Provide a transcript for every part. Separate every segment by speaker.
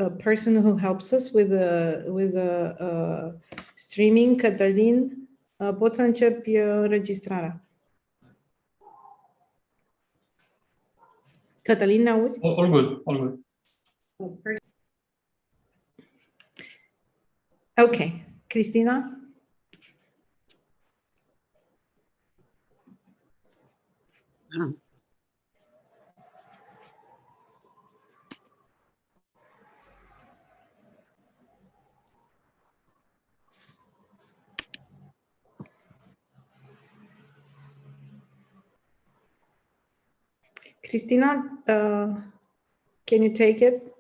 Speaker 1: person who helps us with the streaming. Cătălin, poți să începi înregistrarea. Cătălin, ne auzi?
Speaker 2: All good, all good.
Speaker 1: Okay, Cristina? Cristina, can you take it?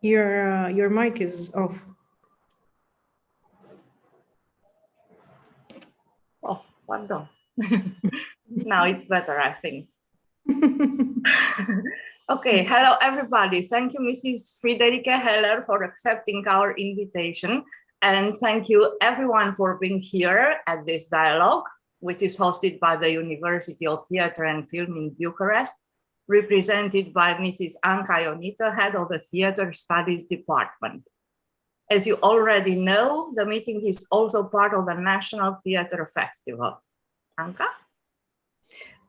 Speaker 1: Your mic is off.
Speaker 3: Oh, pardon. Now it's better, I think. Okay, hello everybody. Thank you, Mrs. Friederike Heller, for accepting our invitation. And thank you everyone for being here at this dialogue, which is hosted by the University of Theatre and Film in Bucharest, represented by Mrs. Anca Ionita, head of the Theatre Studies Department. As you already know, the meeting is also part of the National Theatre Festival. Anca?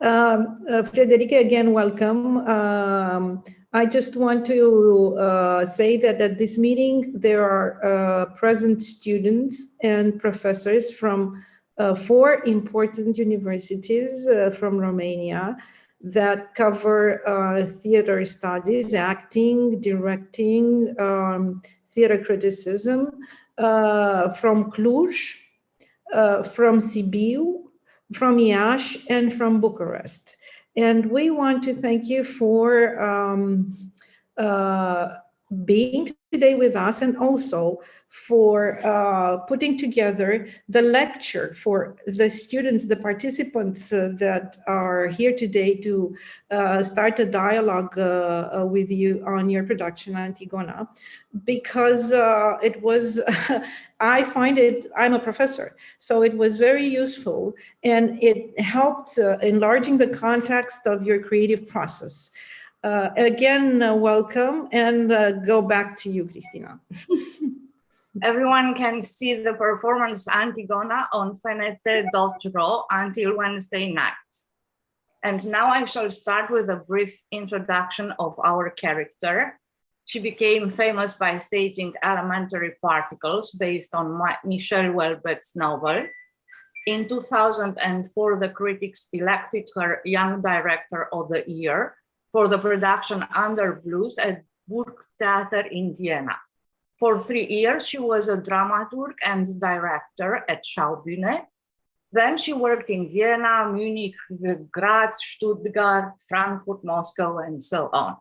Speaker 1: Friederike, again, welcome. I just want to say that at this meeting, there are present students and professors from 4 important universities from Romania that cover theater studies, acting, directing, theater criticism, from Cluj, from Sibiu, from Iași, and from Bucharest. And we want to thank you for being today with us, and also for putting together the lecture for the students, the participants that are here today to start a dialogue with you on your production, Antigone, because it was, I'm a professor, so it was very useful, and it helped enlarging the context of your creative process. Again, welcome, and go back to you, Cristina.
Speaker 3: Everyone can see the performance Antigone on fenete.ro until Wednesday night. And now I shall start with a brief introduction of our character. She became famous by staging Elementary Particles based on Michel Houellebecq's novel. In 2004, the critics elected her Young Director of the Year for the production Under Blues at Burgtheater in Vienna. For 3 years, she was a dramaturg and director at Schaubühne. Then she worked in Vienna, Munich, Graz, Stuttgart, Frankfurt, Moscow, and so on.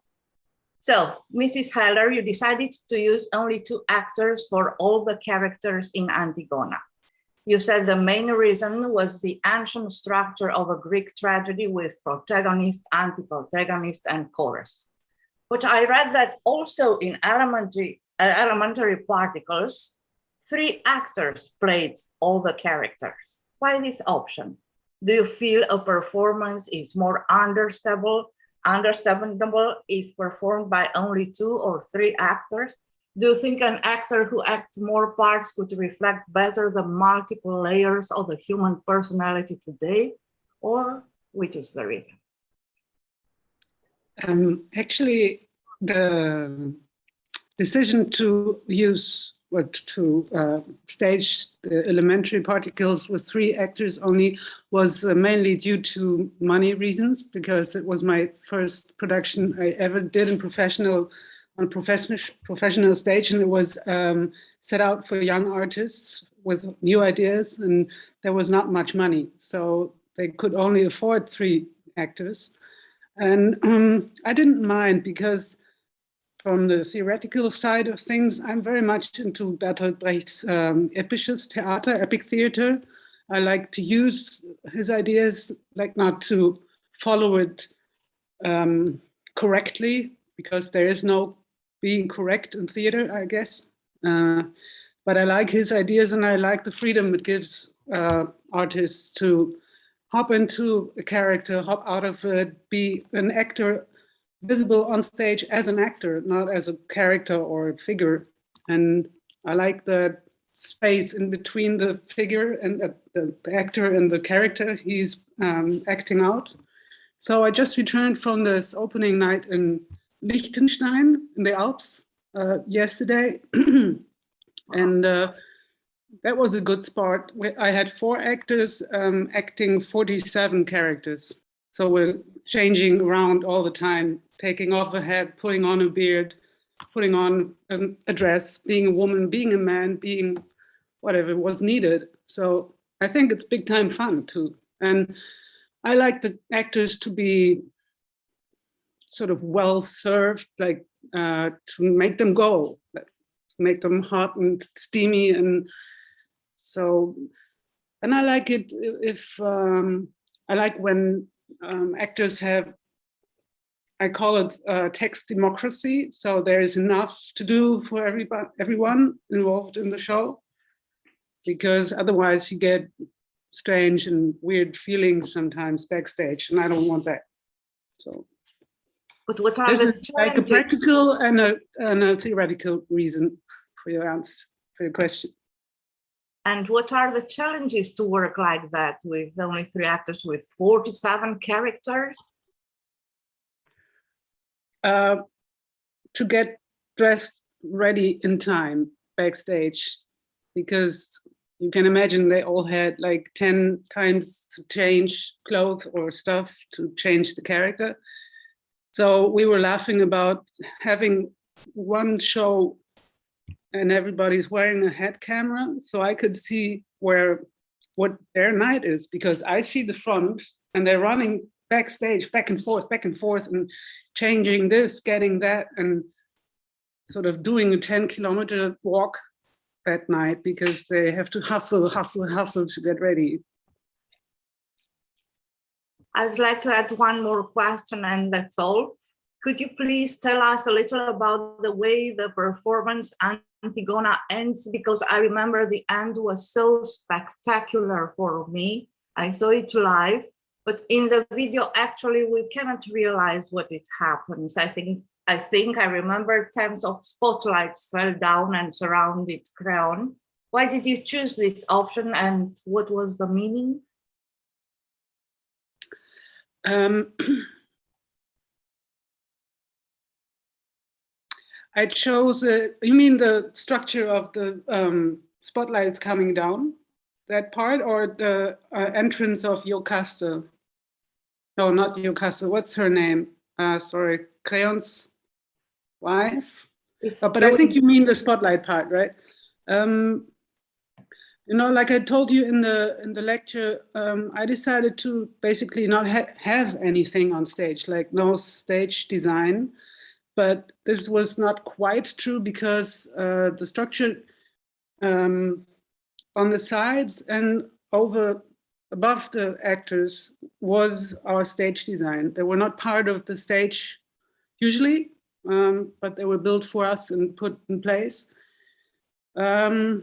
Speaker 3: So, Mrs. Heller, you decided to use only 2 actors for all the characters in Antigone. You said the main reason was the ancient structure of a Greek tragedy with protagonist, anti-protagonist, and chorus. But I read that also in Elementary Particles, 3 actors played all the characters. Why this option? Do you feel a performance is more understandable if performed by only 2 or 3 actors? Do you think an actor who acts more parts could reflect better the multiple layers of the human personality today? Or which is the reason?
Speaker 4: Actually, the decision to stage the Elementary Particles with 3 actors only was mainly due to money reasons, because it was my first production I ever did on professional stage, and it was set out for young artists with new ideas, and there was not much money, so they could only afford 3 actors. And I didn't mind, because from the theoretical side of things, I'm very much into Bertolt Brecht's episches Theater, epic theater. I like to use his ideas, like not to follow it correctly, because there is no being correct in theater, I guess. But I like his ideas, and I like the freedom it gives artists to hop into a character, hop out of it, be an actor visible on stage as an actor, not as a character or a figure. And I like the space in between the figure and the actor and the character he's acting out. So I just returned from this opening night in Liechtenstein in the Alps yesterday. And that was a good spot. I had 4 actors acting 47 characters. So we're changing around all the time, taking off a hat, putting on a beard, putting on a dress, being a woman, being a man, being whatever was needed. So I think it's big time fun too. And I like the actors to be sort of well served, like to make them go, to make them hot and steamy. And so, and I like it if, I like when actors have, I call it text democracy. So there is enough to do for everyone involved in the show, because otherwise you get strange and weird feelings sometimes backstage, and I don't want that. So,
Speaker 3: but what are
Speaker 4: this
Speaker 3: the
Speaker 4: is like a practical and a theoretical reason for your answer, for your question.
Speaker 3: And what are the challenges to work like that with only 3 actors with 47 characters?
Speaker 4: To get dressed ready in time backstage, because you can imagine they all had like 10 times to change clothes or stuff to change the character. So we were laughing about having one show and everybody's wearing a head camera, so I could see what their night is, because I see the front and they're running backstage, back and forth, and changing this, getting that, and sort of doing a 10-kilometer walk that night because they have to hustle to get ready.
Speaker 3: I'd like to add one more question, and that's all. Could you please tell us a little about the way the performance Antigone ends? Because I remember the end was so spectacular for me. I saw it live, but in the video, actually, we cannot realize what it happens. I think I remember tens of spotlights fell down and surrounded Creon. Why did you choose this option, and what was the meaning?
Speaker 4: I chose, you mean the structure of the spotlights coming down, that part, or the entrance of Jocasta? No, not Jocasta, what's her name? Sorry, Creon's wife? But I think you mean the spotlight part, right? You know, like I told you in the lecture, I decided to basically not have anything on stage, like no stage design. But this was not quite true, because the structure on the sides and above the actors was our stage design. They were not part of the stage usually, but they were built for us and put in place. I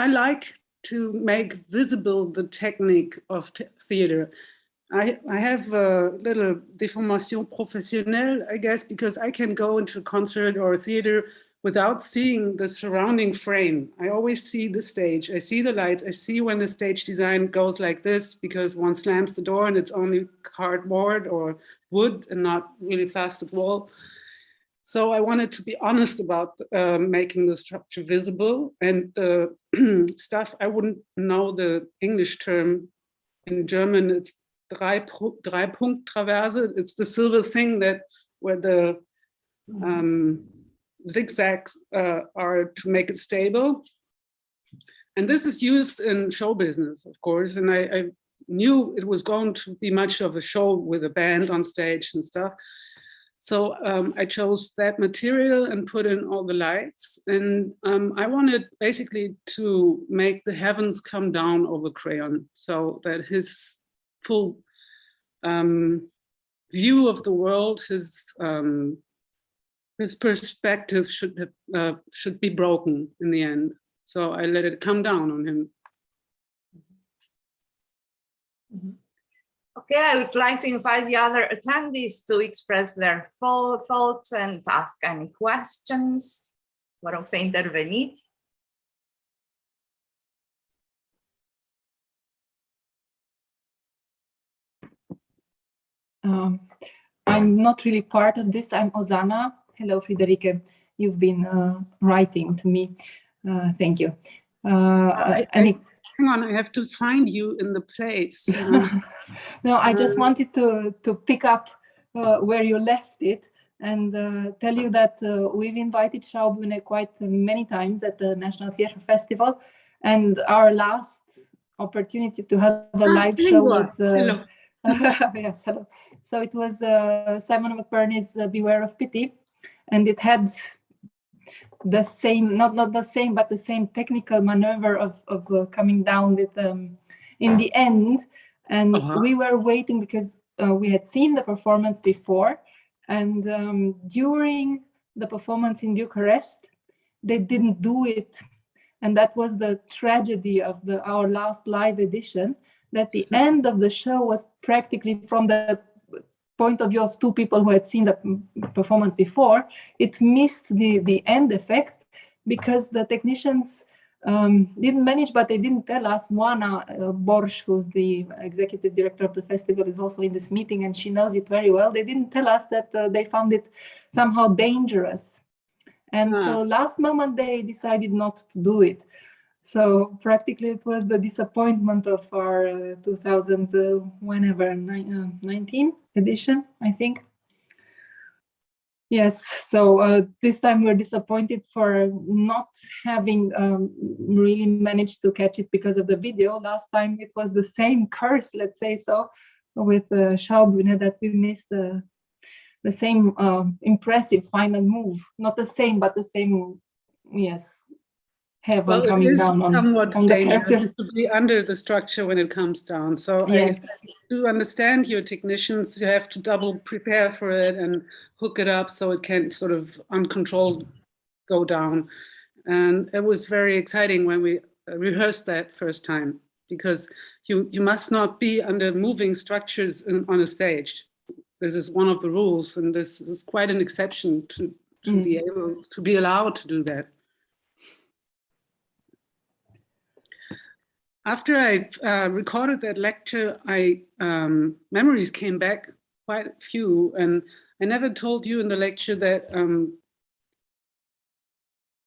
Speaker 4: like to make visible the technique of theater. I have a little déformation professionnelle, I guess, because I can go into a concert or a theater without seeing the surrounding frame. I always see the stage. I see the lights. I see when the stage design goes like this, because one slams the door and it's only cardboard or wood and not really plastic wall. So I wanted to be honest about making the structure visible, and the stuff, I wouldn't know the English term. In German, it's Dreipunkttraverse. It's the silver thing where the zigzags are to make it stable. And this is used in show business, of course. And I knew it was going to be much of a show with a band on stage and stuff. So I chose that material and put in all the lights. And I wanted basically to make the heavens come down over Creon, so that his full view of the world, his perspective should be broken in the end. So I let it come down on him.
Speaker 3: Okay, I would like to invite the other attendees to express their thoughts and ask any questions. Vă rog să interveniți.
Speaker 2: I'm not really part of this. I'm Ozana. Hello, Friederike. You've been writing to me. Thank you.
Speaker 4: Hang on, I have to find you in the place.
Speaker 2: No, I just wanted to pick up where you left it and tell you that we've invited Schaubühne quite many times at the National Theatre Festival, and our last opportunity to have a live show was
Speaker 4: hello.
Speaker 2: yes, hello. So it was Simon McBurney's Beware of Pity, and it had the same, not the same, but the same technical maneuver of coming down with in the end. And we were waiting because we had seen the performance before, and during the performance in Bucharest, they didn't do it. And that was the tragedy of our last live edition, that the end of the show was practically from the point of view of two people who had seen the performance before. It missed the end effect because the technicians didn't manage, but they didn't tell us. Moana Borș, who's the executive director of the festival, is also in this meeting, and she knows it very well. They didn't tell us that they found it somehow dangerous. And so last moment, they decided not to do it. So practically it was the disappointment of our 2019 edition, I think. Yes, so this time we're disappointed for not having really managed to catch it because of the video. Last time it was the same curse, let's say so, with Schaubühne, that we missed the same impressive final move. Not the same, but the same, yes.
Speaker 4: Well, it is somewhat dangerous to be under the structure when it comes down. So yes. I do understand your technicians. You have to double prepare for it and hook it up so it can sort of uncontrolled go down. And it was very exciting when we rehearsed that first time, because you must not be under moving structures on a stage. This is one of the rules, and this is quite an exception to be able to be allowed to do that. After I recorded that lecture, memories came back, quite a few, and I never told you in the lecture that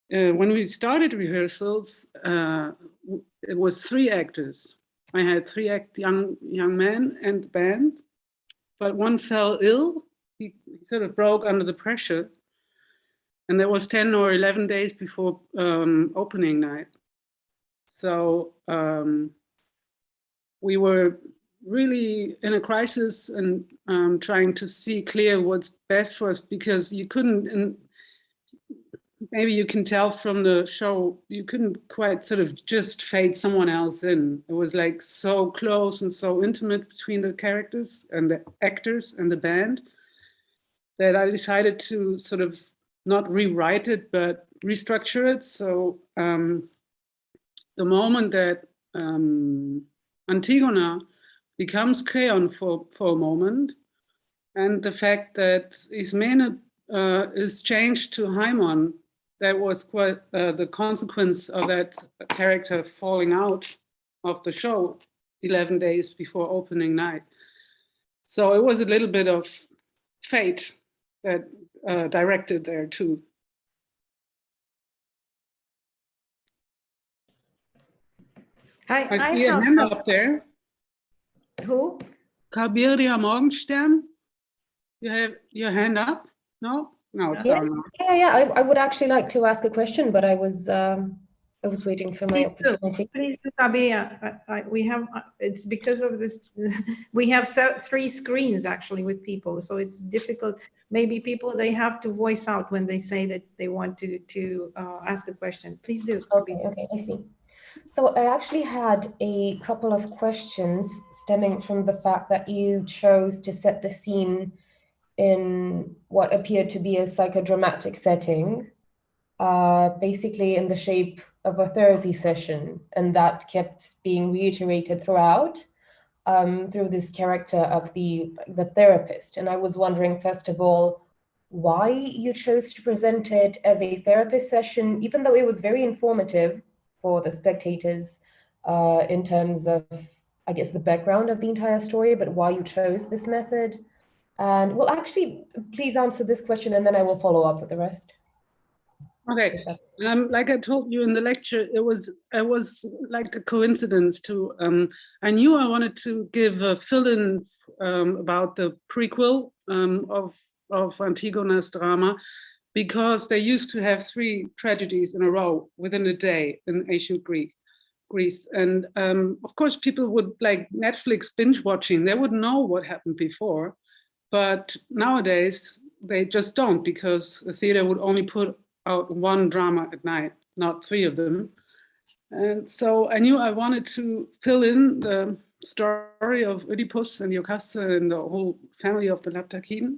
Speaker 4: when we started rehearsals, it was 3 actors. I had 3 young men and the band, but one fell ill. He sort of broke under the pressure, and that was 10 or 11 days before opening night. So we were really in a crisis and trying to see clear what's best for us, because you couldn't, and maybe you can tell from the show, you couldn't quite sort of just fade someone else in. It was like so close and so intimate between the characters and the actors and the band that I decided to sort of not rewrite it, but restructure it. So the moment that Antigone becomes Creon for a moment, and the fact that Ismene is changed to Haimon, that was quite the consequence of that character falling out of the show 11 days before opening night. So it was a little bit of fate that directed there too. I see a hand up there.
Speaker 1: Who?
Speaker 4: Kabiria Morgenstern. You have your hand up? No? No, it's down.
Speaker 5: Yeah. I would actually like to ask a question, but I was waiting for my opportunity.
Speaker 1: Please, Kabiria. We have. It's because of this. We have 3 screens actually with people, so it's difficult. Maybe people, they have to voice out when they say that they want to ask a question. Please do.
Speaker 5: Okay, I see. So I actually had a couple of questions stemming from the fact that you chose to set the scene in what appeared to be a psychodramatic setting, basically in the shape of a therapy session, and that kept being reiterated throughout. through this character of the therapist. And I was wondering, first of all, why you chose to present it as a therapist session, even though it was very informative for the spectators in terms of, I guess, the background of the entire story, but why you chose this method. And well, actually, please answer this question and then I will follow up with the rest.
Speaker 4: Okay, like I told you in the lecture, it was like a coincidence to, I knew I wanted to give a fill-in about the prequel of Antigone's drama, because they used to have 3 tragedies in a row within a day in ancient Greece. And of course, people would like Netflix binge watching, they would know what happened before, but nowadays they just don't, because the theater would only put out 1 drama at night, not 3 of them. And so I knew I wanted to fill in the story of Oedipus and Jocasta and the whole family of the Laptakiden.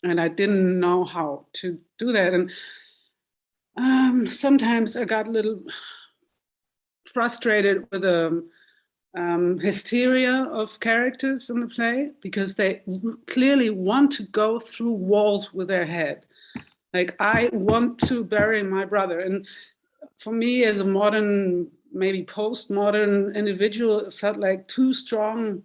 Speaker 4: And I didn't know how to do that. And sometimes I got a little frustrated with the hysteria of characters in the play, because they clearly want to go through walls with their head. Like, I want to bury my brother. And for me, as a modern, maybe postmodern individual, it felt like too strong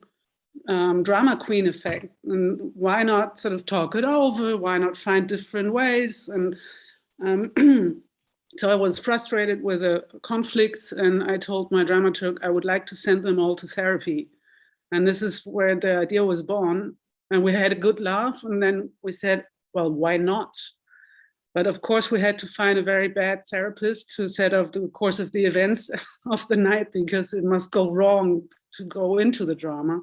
Speaker 4: drama queen effect. And why not sort of talk it over? Why not find different ways? And so I was frustrated with the conflicts, and I told my dramaturg I would like to send them all to therapy. And this is where the idea was born. And we had a good laugh, and then we said, well, why not? But of course, we had to find a very bad therapist to set up the course of the events of the night, because it must go wrong to go into the drama.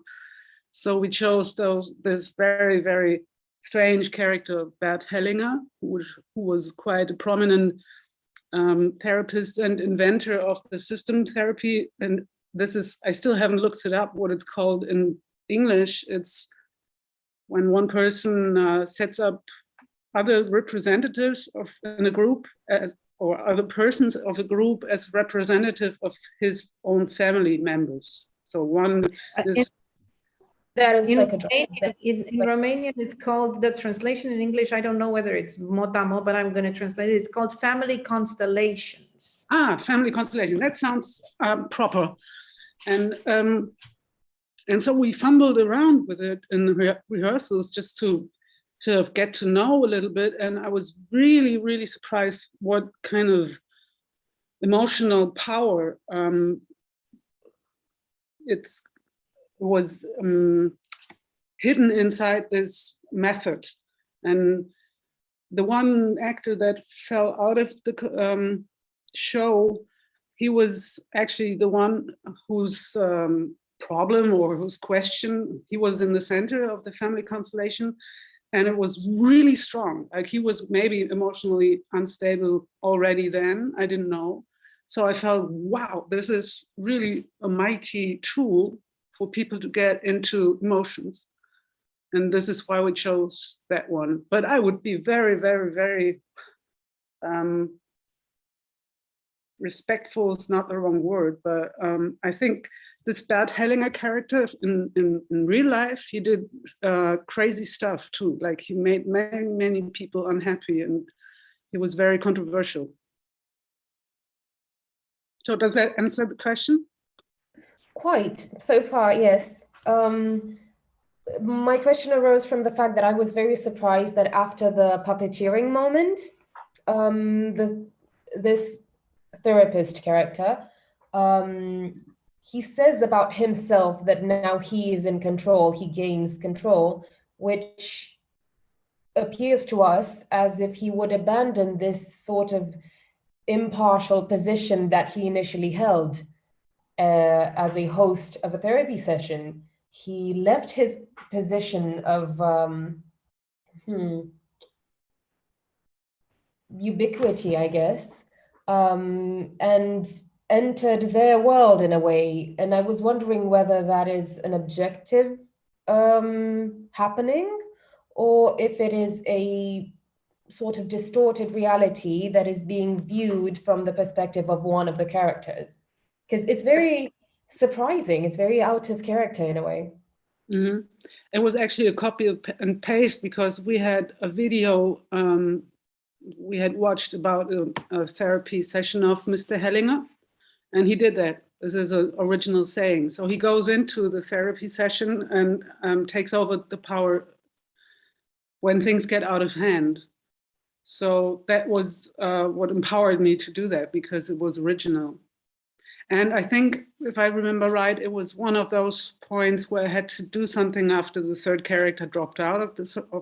Speaker 4: So we chose this very, very strange character, Bert Hellinger, who was quite a prominent therapist and inventor of the system therapy. And this is, I still haven't looked it up, what it's called in English. It's when one person sets up other representatives in a group or other persons of a group as representative of his own family members. So one is...
Speaker 5: That is
Speaker 1: in
Speaker 5: like
Speaker 1: Romanian, in Romanian, it's called, the translation in English, I don't know whether it's motamo, but I'm going to translate it. It's called family constellations.
Speaker 4: Family constellation. That sounds proper. And so we fumbled around with it in the rehearsals just to get to know a little bit. And I was really, really surprised what kind of emotional power it was hidden inside this method. And the one actor that fell out of the show, he was actually the one whose problem or whose question, he was in the center of the family constellation. And it was really strong. Like, he was maybe emotionally unstable already then, I didn't know. So I felt, wow, this is really a mighty tool for people to get into emotions. And this is why we chose that one. But I would be very, very, very respectful is not the wrong word, but I think this Bert Hellinger character in real life, he did crazy stuff too. Like, he made many, many people unhappy, and he was very controversial. So does that answer the question?
Speaker 5: Quite, so far, yes. My question arose from the fact that I was very surprised that after the puppeteering moment, this therapist character, he says about himself that now he is in control, he gains control, which appears to us as if he would abandon this sort of impartial position that he initially held as a host of a therapy session. He left his position of ubiquity, I guess, and entered their world in a way. And I was wondering whether that is an objective happening, or if it is a sort of distorted reality that is being viewed from the perspective of one of the characters. Because it's very surprising. It's very out of character in a way.
Speaker 4: Mm-hmm. It was actually a copy and paste because we had a video we had watched about a therapy session of Mr. Hellinger, and he did that. This is an original saying. So he goes into the therapy session and takes over the power when things get out of hand. So that was what empowered me to do that, because it was original. And I think, if I remember right, it was one of those points where I had to do something after the third character dropped out of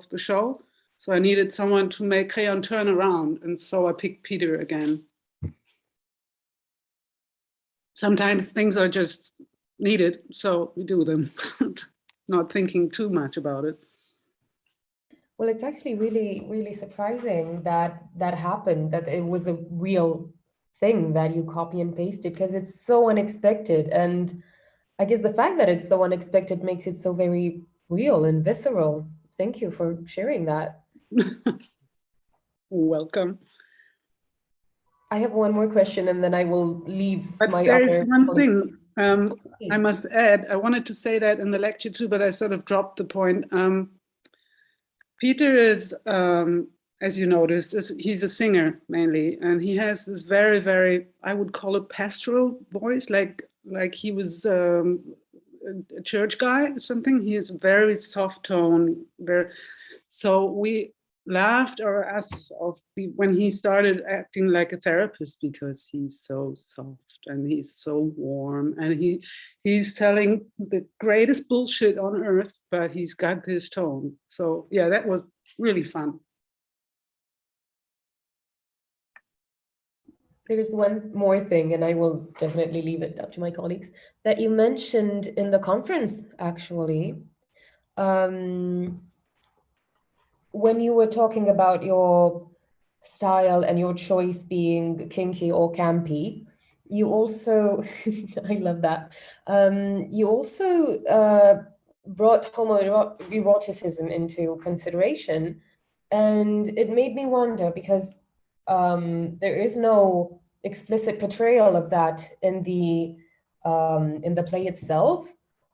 Speaker 4: the show. So I needed someone to make Creon turn around. And so I picked Peter again. Sometimes things are just needed, so we do them, not thinking too much about it.
Speaker 5: Well, it's actually really, really surprising that that happened, that it was a real thing that you copy and pasted, because it's so unexpected. And I guess the fact that it's so unexpected makes it so very real and visceral. Thank you for sharing that.
Speaker 4: Welcome.
Speaker 5: I have one more question and then I will leave.
Speaker 4: But
Speaker 5: my
Speaker 4: there is
Speaker 5: other
Speaker 4: one
Speaker 5: colleagues.
Speaker 4: thing I must add. I wanted to say that in the lecture too, but I sort of dropped the point. Peter is, as you noticed, he's a singer mainly, and he has this very, very, I would call it pastoral voice, like he was a church guy or something. He is very soft tone. So we laughed our asses off when he started acting like a therapist, because he's so soft and he's so warm, and he's telling the greatest bullshit on earth, but he's got this tone. So yeah, that was really fun.
Speaker 5: There's one more thing, and I will definitely leave it up to my colleagues, that you mentioned in the conference, actually. When you were talking about your style and your choice being kinky or campy, you also, I love that, you also brought homoeroticism into consideration. And it made me wonder, because there is no explicit portrayal of that in the play itself,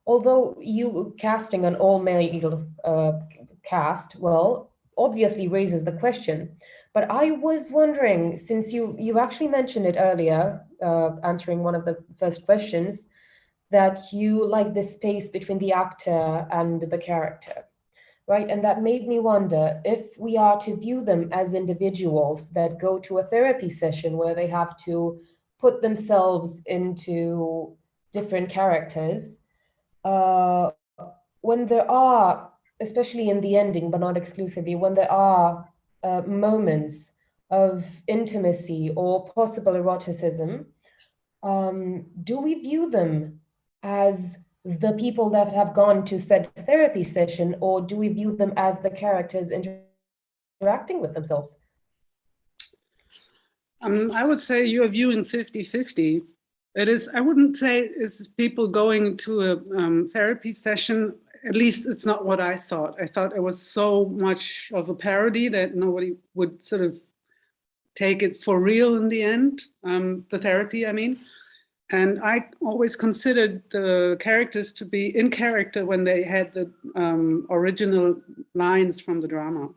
Speaker 5: although you casting an all-male cast, well, obviously raises the question. But I was wondering, since you actually mentioned it earlier, answering one of the first questions, that you like the space between the actor and the character, right? And that made me wonder if we are to view them as individuals that go to a therapy session where they have to put themselves into different characters, when there are, especially in the ending, but not exclusively, when there are moments of intimacy or possible eroticism, do we view them as the people that have gone to said therapy session, or do we view them as the characters interacting with themselves?
Speaker 4: I would say you're viewing 50-50. It is, I wouldn't say it's people going to a therapy session. At least it's not what I thought. I thought it was so much of a parody that nobody would sort of take it for real in the end, the therapy, I mean. And I always considered the characters to be in character when they had the original lines from the drama.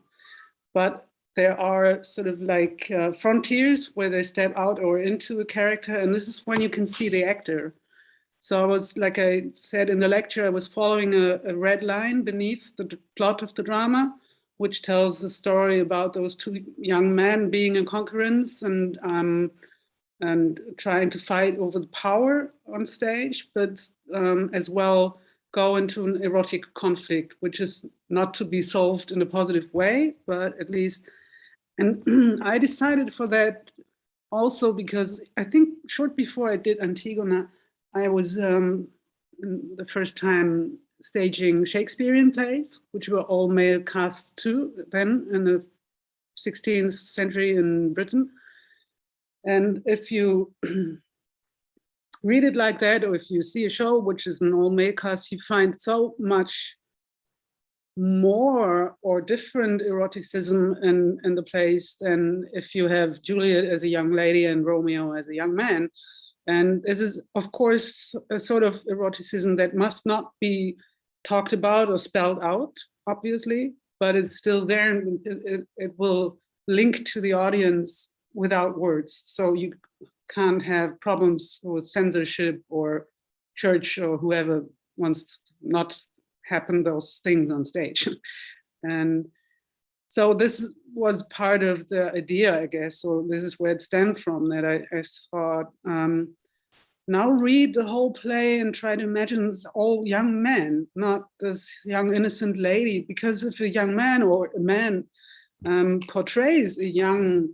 Speaker 4: But there are sort of like frontiers where they step out or into a character, and this is when you can see the actor. So I was, like I said in the lecture, I was following a red line beneath the plot of the drama, which tells the story about those two young men being in concurrence and trying to fight over the power on stage, but as well go into an erotic conflict, which is not to be solved in a positive way, but at least, and I decided for that also because I think short before I did Antigone, I was the first time staging Shakespearean plays, which were all male casts too, then in the 16th century in Britain. And if you read it like that, or if you see a show which is an all-male cast, you find so much more or different eroticism in the plays than if you have Juliet as a young lady and Romeo as a young man. And this is, of course, a sort of eroticism that must not be talked about or spelled out, obviously, but it's still there, and it will link to the audience without words. So you can't have problems with censorship or church or whoever wants to not happen those things on stage. And so this was part of the idea, I guess. So this is where it stemmed from, that I thought, now read the whole play and try to imagine it's all young men, not this young innocent lady. Because if a young man or a man portrays a young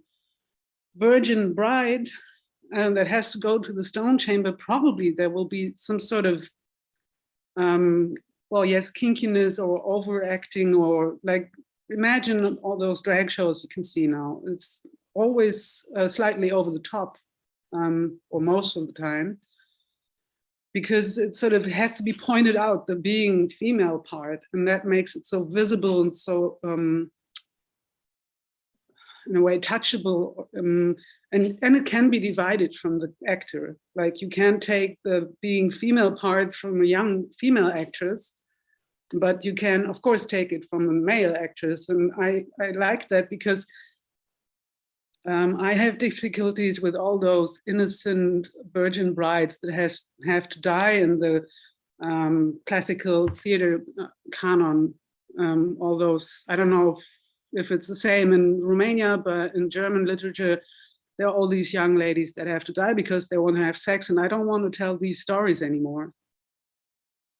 Speaker 4: virgin bride that has to go to the stone chamber, probably there will be some sort of, well, yes, kinkiness or overacting, or like, imagine all those drag shows you can see now. It's always slightly over the top, or most of the time, because it sort of has to be pointed out, the being female part, and that makes it so visible and so, in a way, touchable, and it can be divided from the actor. Like, you can't take the being female part from a young female actress, but you can, of course, take it from a male actress. And I like that, because I have difficulties with all those innocent virgin brides that have to die in the classical theater canon. All those, I don't know if it's the same in Romania, but in German literature, there are all these young ladies that have to die because they want to have sex, and I don't want to tell these stories anymore.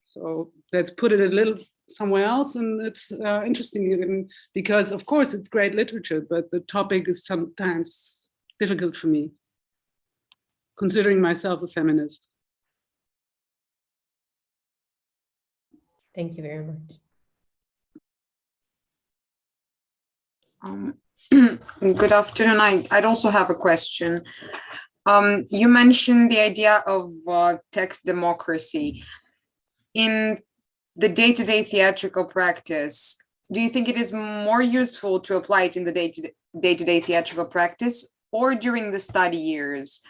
Speaker 4: So let's put it a little somewhere else, and it's interesting, because of course it's great literature, but the topic is sometimes difficult for me, considering myself a feminist.
Speaker 5: Thank you very much.
Speaker 6: Good afternoon. I'd also have a question. You mentioned the idea of text democracy. In the day-to-day theatrical practice, do you think it is more useful to apply it in the day-to-day theatrical practice, or during the study years?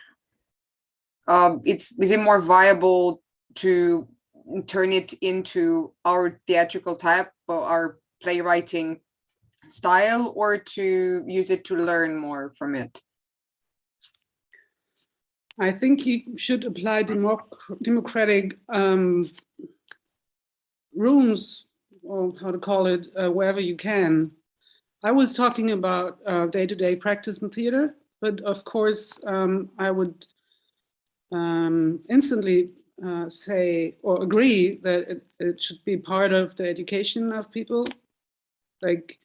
Speaker 6: Is it more viable to turn it into our theatrical type or our playwriting style, or to use it to learn more from it?
Speaker 4: I think you should apply democratic rooms, or how to call it, wherever you can. I was talking about day-to-day practice in theater, but of course I would instantly say or agree that it should be part of the education of people. Like,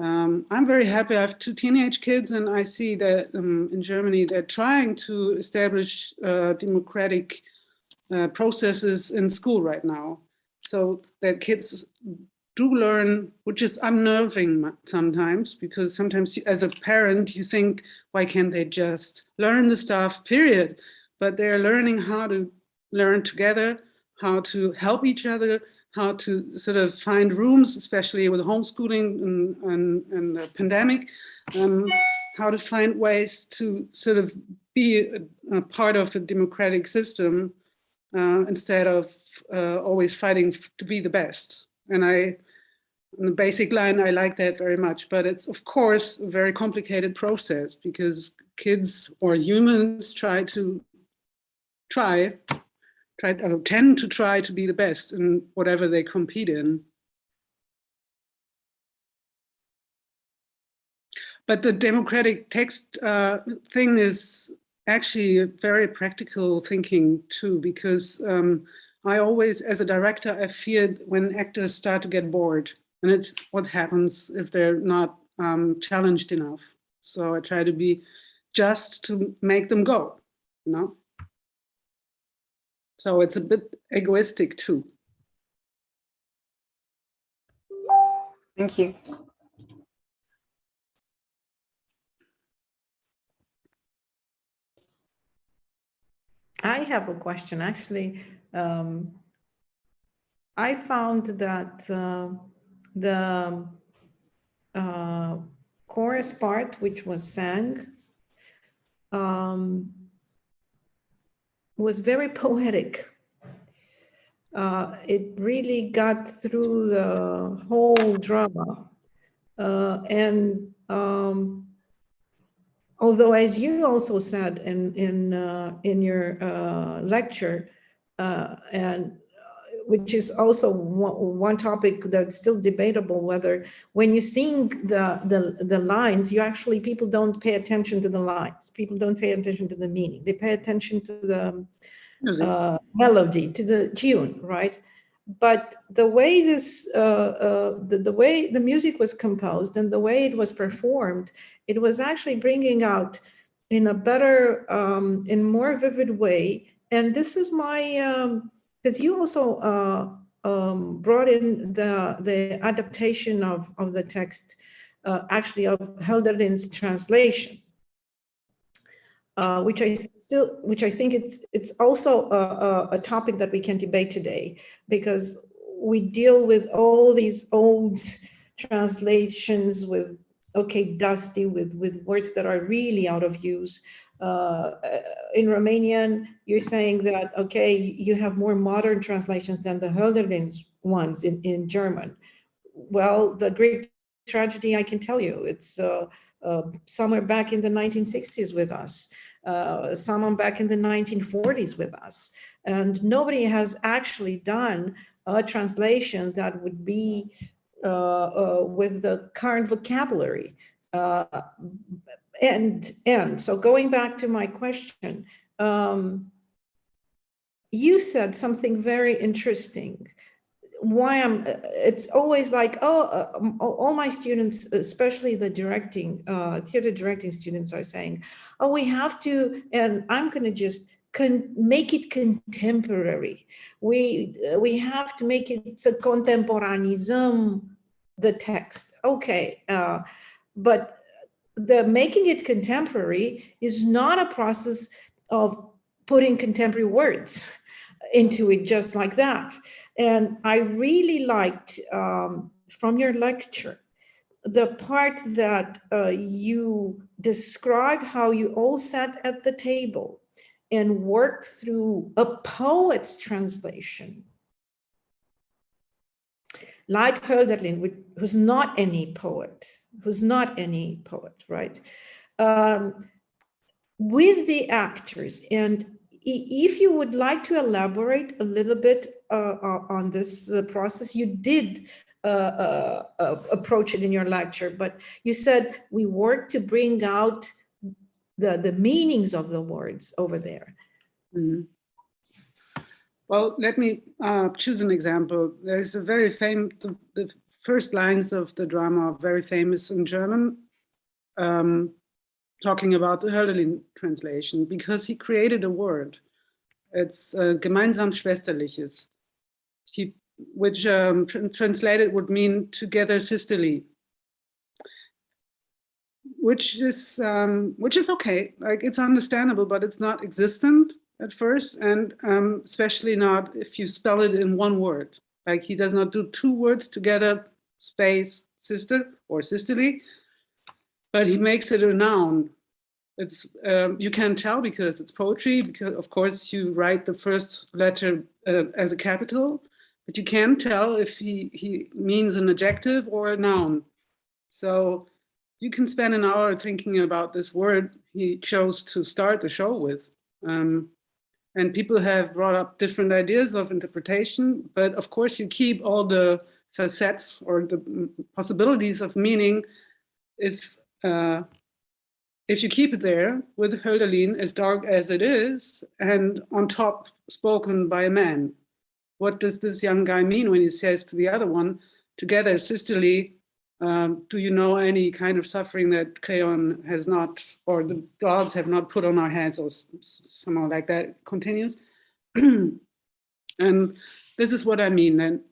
Speaker 4: I'm very happy. I have 2 teenage kids, and I see that in Germany they're trying to establish democratic processes in school right now, so that kids do learn, which is unnerving sometimes, because sometimes as a parent you think, why can't they just learn the stuff, period? But they're learning how to learn together, how to help each other, how to sort of find rooms, especially with homeschooling and the pandemic, how to find ways to sort of be a part of a democratic system instead of always fighting to be the best. And in the basic line, I like that very much, but it's of course a very complicated process, because kids or humans tend to try to be the best in whatever they compete in. But the democratic text thing is actually a very practical thinking too, because I always, as a director, I feared when actors start to get bored, and it's what happens if they're not challenged enough. So I try to be just to make them go, you know? So it's a bit egoistic too.
Speaker 6: Thank you.
Speaker 1: I have a question, actually. I found that the chorus part, which was sang, was very poetic. It really got through the whole drama. And although, as you also said in your lecture, and which is also one topic that's still debatable, whether when you sing the lines, people don't pay attention to the lines. People don't pay attention to the meaning. They pay attention to the melody, to the tune, right? But the way the way the music was composed and the way it was performed, it was actually bringing out in a better, in more vivid way. And this is my, because you also brought in the adaptation of the text, actually of Hölderlin's translation, which I think it's also a topic that we can debate today, because we deal with all these old translations with dusty, with words that are really out of use. In Romanian, you're saying that, you have more modern translations than the Hölderlin's ones in German. Well, the Greek tragedy, I can tell you, it's somewhere back in the 1960s with us, someone back in the 1940s with us. And nobody has actually done a translation that would be with the current vocabulary. And so going back to my question, you said something very interesting. It's always like, all my students, especially the theater directing students, are saying, we have to, and I'm going to just make it contemporary. We have to make it, să contemporanizăm the text. But the making it contemporary is not a process of putting contemporary words into it just like that. And I really liked from your lecture the part that you described how you all sat at the table and worked through a poet's translation, like Hölderlin, who's not any poet, right? With the actors. And if you would like to elaborate a little bit on this process, you did approach it in your lecture, but you said we work to bring out the meanings of the words over there.
Speaker 4: Mm-hmm. Well, let me choose an example. There's a very famous, the first lines of the drama are very famous in German, talking about the Hölderlin translation, because he created a word. It's gemeinsam Schwesterliches, which translated would mean together sisterly, which is okay. Like, it's understandable, but it's not existent at first, and especially not if you spell it in one word. Like, he does not do two words together, space, sister or sisterly, but he makes it a noun. It's you can tell because it's poetry, because of course you write the first letter as a capital, but you can't tell if he means an adjective or a noun. So you can spend an hour thinking about this word he chose to start the show with. And people have brought up different ideas of interpretation, but of course you keep all the facets or the possibilities of meaning if you keep it there with Hölderlin, as dark as it is, and on top spoken by a man. What does this young guy mean when he says to the other one, together, sisterly, do you know any kind of suffering that Creon has not, or the gods have not put on our heads, or somehow like that continues. And this is what I mean, then,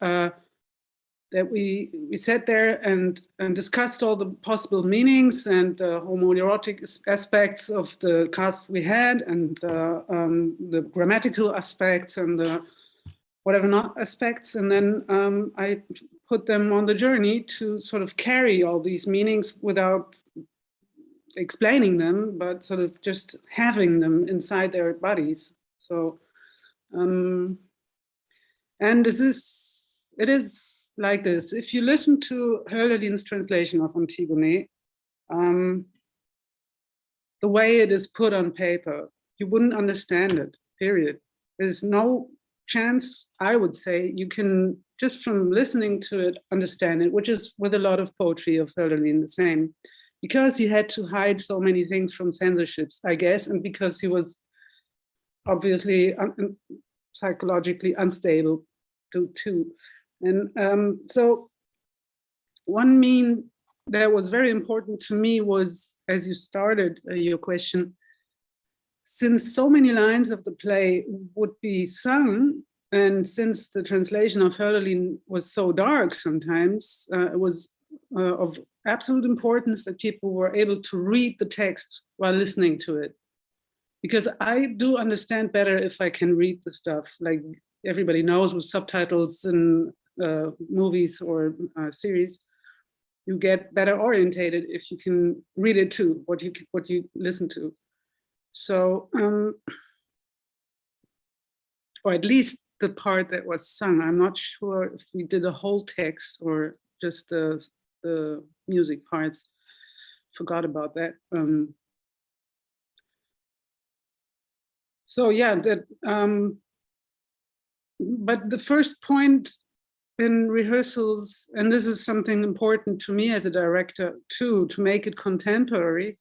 Speaker 4: that we sat there and discussed all the possible meanings and the homoerotic aspects of the cast we had, and the grammatical aspects and the whatever not aspects. And then I put them on the journey to sort of carry all these meanings without explaining them, but sort of just having them inside their bodies. So, and it is like this. If you listen to Hölderlin's translation of Antigone, the way it is put on paper, you wouldn't understand it, period. There's no chance, I would say, you can, just from listening to it, understand it, which is with a lot of poetry of Hölderlin the same, because he had to hide so many things from censorships, I guess, and because he was obviously psychologically unstable too. And so one mean that was very important to me was, as you started your question, since so many lines of the play would be sung, and since the translation of Hölderlin was so dark sometimes, it was of absolute importance that people were able to read the text while listening to it. Because I do understand better if I can read the stuff, like everybody knows with subtitles in movies or series. You get better orientated if you can read it too, what you listen to. So, or at least the part that was sung. I'm not sure if we did a whole text or just the music parts. Forgot about that. So yeah, that. But the first point in rehearsals, and this is something important to me as a director too, to make it contemporary,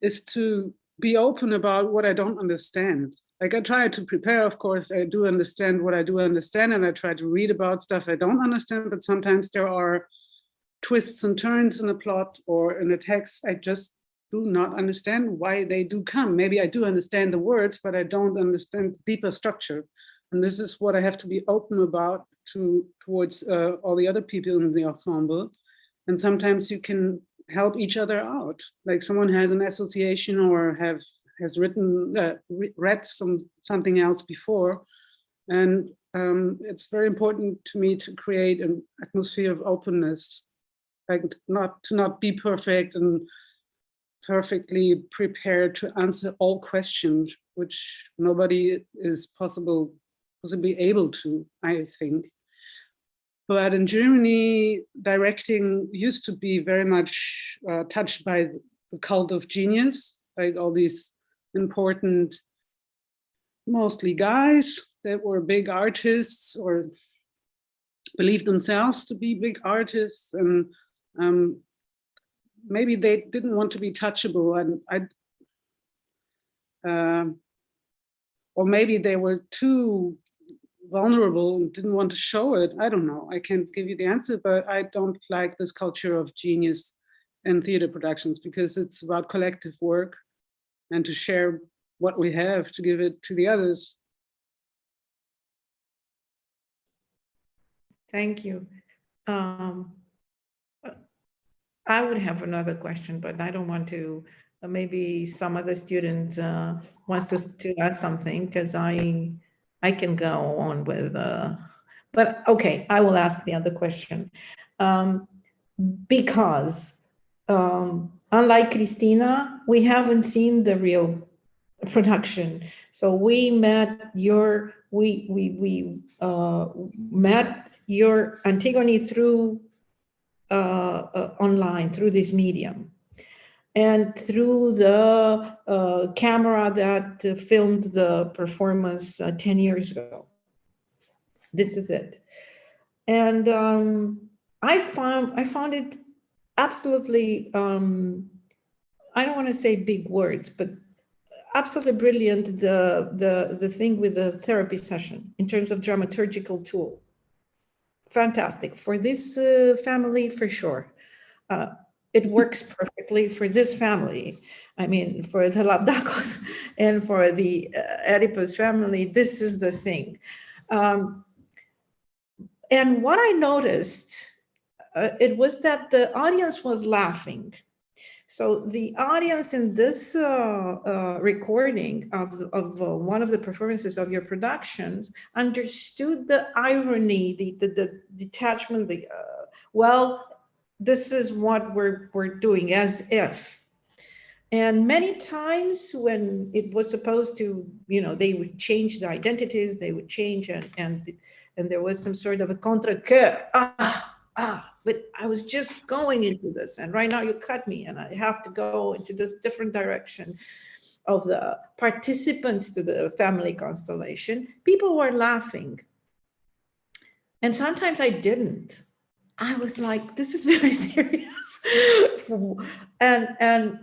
Speaker 4: is to be open about what I don't understand. Like I try to prepare, of course, I do understand what I do understand, and I try to read about stuff I don't understand, but sometimes there are twists and turns in a plot or in a text I just do not understand why they do come. Maybe I do understand the words, but I don't understand the deeper structure. And this is what I have to be open about towards all the other people in the ensemble. And sometimes you can help each other out. Like someone has an association or has written, read something else before. And it's very important to me to create an atmosphere of openness, like to not be perfect and perfectly prepared to answer all questions, which nobody is possibly able to, I think. But in Germany, directing used to be very much touched by the cult of genius, like all these important, mostly guys that were big artists or believed themselves to be big artists, and maybe they didn't want to be touchable, and or maybe they were too vulnerable and didn't want to show it. I don't know. I can't give you the answer, but I don't like this culture of genius in theater productions because it's about collective work and to share what we have, to give it to the others.
Speaker 1: Thank you. I would have another question, but I don't want to. Maybe some other student wants to ask something, because I can go on with, but okay, I will ask the other question. Because unlike Christina, we haven't seen the real production. So we met your, met your Antigone through online, through this medium, and through the camera that filmed the performance 10 years ago. This is it. And I found it absolutely, I don't want to say big words, but absolutely brilliant, the thing with the therapy session in terms of dramaturgical tool. Fantastic. For this family, for sure. It works perfectly for this family. I mean, for the Labdakos and for the Oedipus family, this is the thing. And what I noticed, it was that the audience was laughing. So the audience in this recording of one of the performances of your productions understood the irony, the detachment, well, this is what we're doing, as if. And many times when it was supposed to, they would change the identities, they would change, and there was some sort of a contre-cœur. But I was just going into this, and right now you cut me, and I have to go into this different direction of the participants to the family constellation. People were laughing. And sometimes I didn't. I was like, this is very serious. And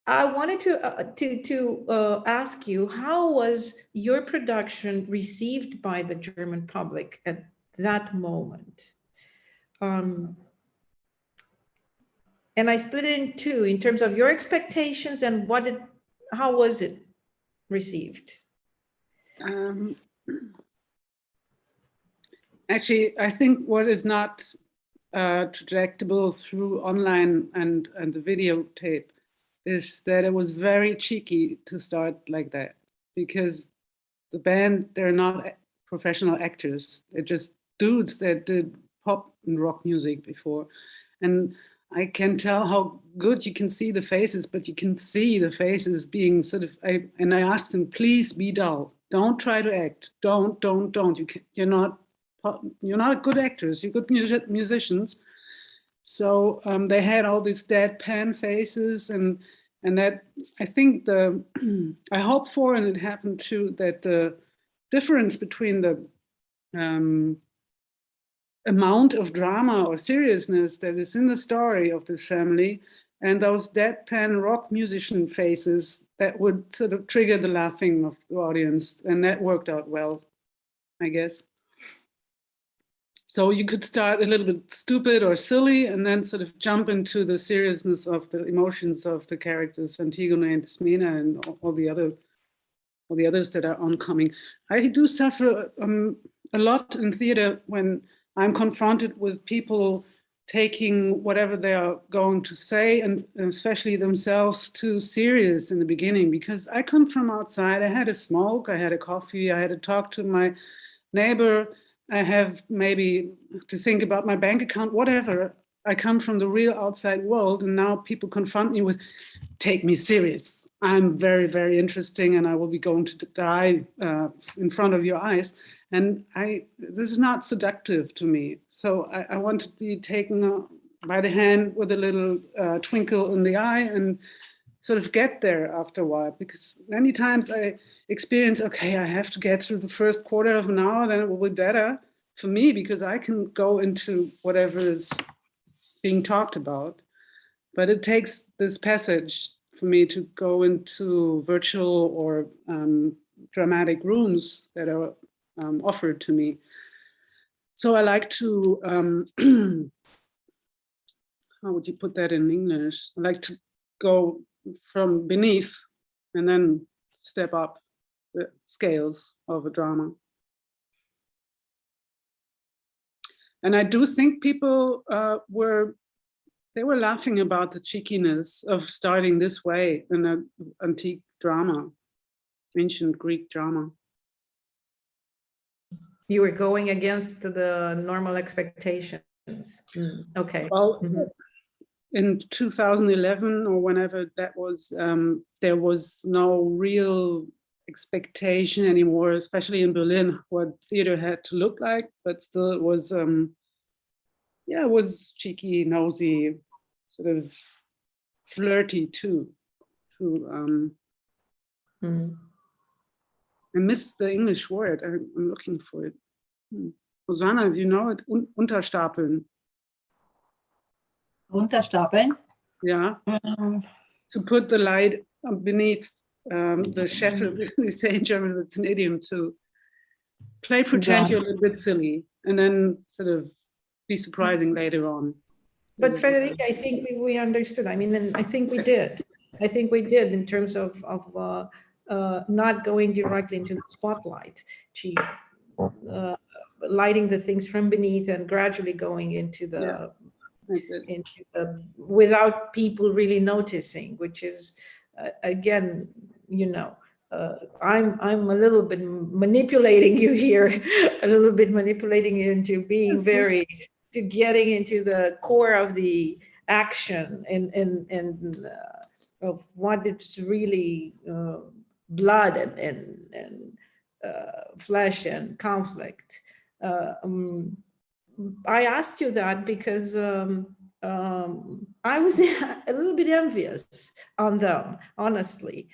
Speaker 1: I wanted to ask you, how was your production received by the German public at that moment? And I split it in two in terms of your expectations and how was it received?
Speaker 4: Actually, I think what is not projectable through online and the videotape is that it was very cheeky to start like that, because the band, they're not professional actors. They're just dudes that did pop and rock music before. And I can tell how good you can see the faces, but you can see the faces being sort of, and I asked them, please be dull. Don't try to act. Don't. You're not good actors. You're good musicians. So they had all these deadpan faces, and that I think I hope for, and it happened too, that the difference between the amount of drama or seriousness that is in the story of this family and those deadpan rock musician faces, that would sort of trigger the laughing of the audience, and that worked out well, I guess. So you could start a little bit stupid or silly and then sort of jump into the seriousness of the emotions of the characters, Antigone and Ismena, and all the others that are oncoming. I do suffer a lot in theater when I'm confronted with people taking whatever they are going to say, and especially themselves, too serious in the beginning, because I come from outside. I had a smoke, I had a coffee, I had a talk to my neighbor, I have maybe to think about my bank account, whatever. I come from the real outside world, and now people confront me with, take me serious. I'm very, very interesting, and I will be going to die in front of your eyes. And this is not seductive to me. So I want to be taken by the hand with a little twinkle in the eye and sort of get there after a while, because many times I experience, okay, I have to get through the first quarter of an hour, then it will be better for me because I can go into whatever is being talked about. But it takes this passage for me to go into virtual or dramatic rooms that are offered to me. So I like to, how would you put that in English? I like to go from beneath and then step up the scales of a drama. And I do think people were laughing about the cheekiness of starting this way in an antique drama, ancient Greek drama.
Speaker 1: You were going against the normal expectations. Okay.
Speaker 4: Well, in 2011 or whenever that was, there was no real expectation anymore, especially in Berlin, what theater had to look like, but still it was, it was cheeky, nosy, sort of flirty too. I missed the English word. I'm looking for it. Rosanna, do you know it? Unterstapeln.
Speaker 2: Unterstapeln?
Speaker 4: Yeah. To put the light beneath the scheffel, we say in German, it's an idiom to pretend you're a little bit silly and then sort of be surprising later on.
Speaker 1: But Friederike, I think we understood. I mean, and I think we did. I think we did in terms of not going directly into the spotlight. She lighting the things from beneath and gradually going into the, without people really noticing, which is again, I'm a little bit manipulating you here, a little bit manipulating you into being to getting into the core of the action of what it's really blood and flesh and conflict. I asked you that because I was a little bit envious on them, honestly.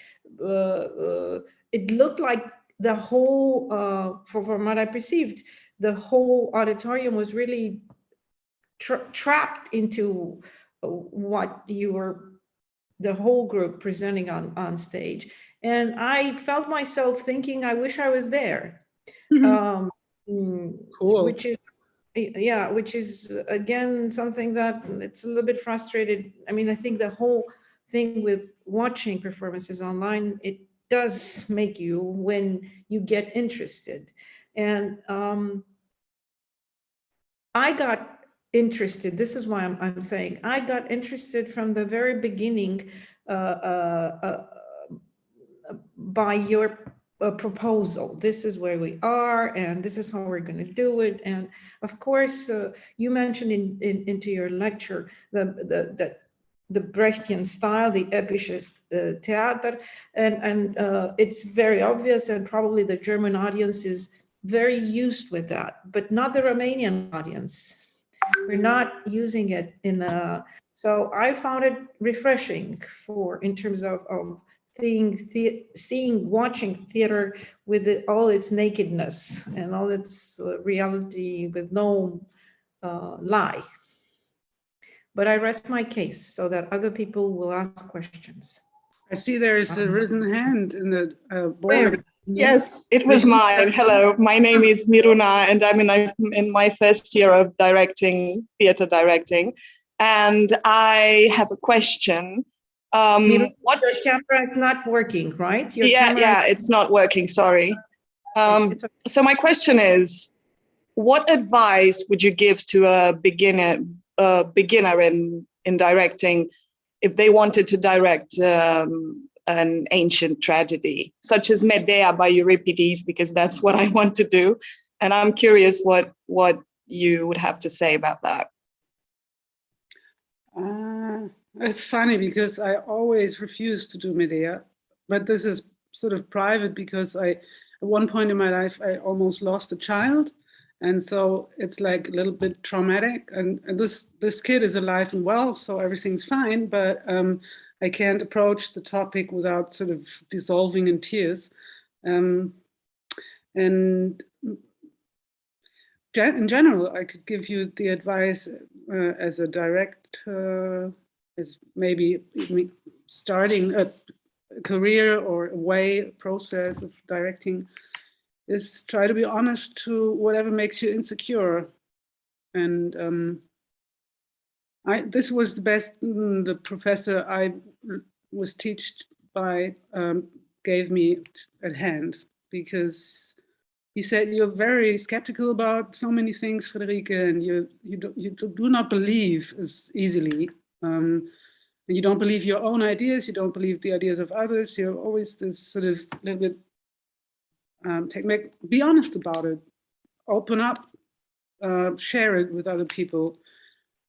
Speaker 1: It looked like the whole, from what I perceived, the whole auditorium was really trapped into what you were, the whole group presenting on stage. And I felt myself thinking, I wish I was there.
Speaker 4: Cool.
Speaker 1: Which is again something that it's a little bit frustrated. I mean, I think the whole thing with watching performances online, it does make you, when you get interested. And I got interested. This is why I'm saying I got interested from the very beginning by your proposal. This is where we are, and this is how we're going to do it. And of course, you mentioned into your lecture the Brechtian style, the episches Theater, and it's very obvious, and probably the German audience is very used with that, but not the Romanian audience. We're not using it in a, so I found it refreshing in terms of watching theater with all its nakedness and all its reality with no lie. But I rest my case so that other people will ask questions.
Speaker 4: I see there is a risen hand in the board.
Speaker 7: Yes, it was mine. Hello, my name is Miruna, and I'm in my first year of directing, theater directing. And I have a question.
Speaker 1: Your camera is not working, right?
Speaker 7: Yeah, it's not working, sorry. So my question is, what advice would you give to a beginner in directing if they wanted to direct an ancient tragedy, such as Medea by Euripides, because that's what I want to do. And I'm curious what you would have to say about that.
Speaker 4: It's funny because I always refused to do Medea, but this is sort of private because at one point in my life, I almost lost a child. And so it's like a little bit traumatic, and this kid is alive and well, so everything's fine, but I can't approach the topic without sort of dissolving in tears. And in general, I could give you the advice as a director, as maybe starting a career or a process of directing, is try to be honest to whatever makes you insecure. And this was the best the professor I was taught by gave me at hand, because he said, you're very skeptical about so many things, Friederike, and you do not believe as easily. And you don't believe your own ideas, you don't believe the ideas of others, you're always this sort of little bit be honest about it, open up, share it with other people,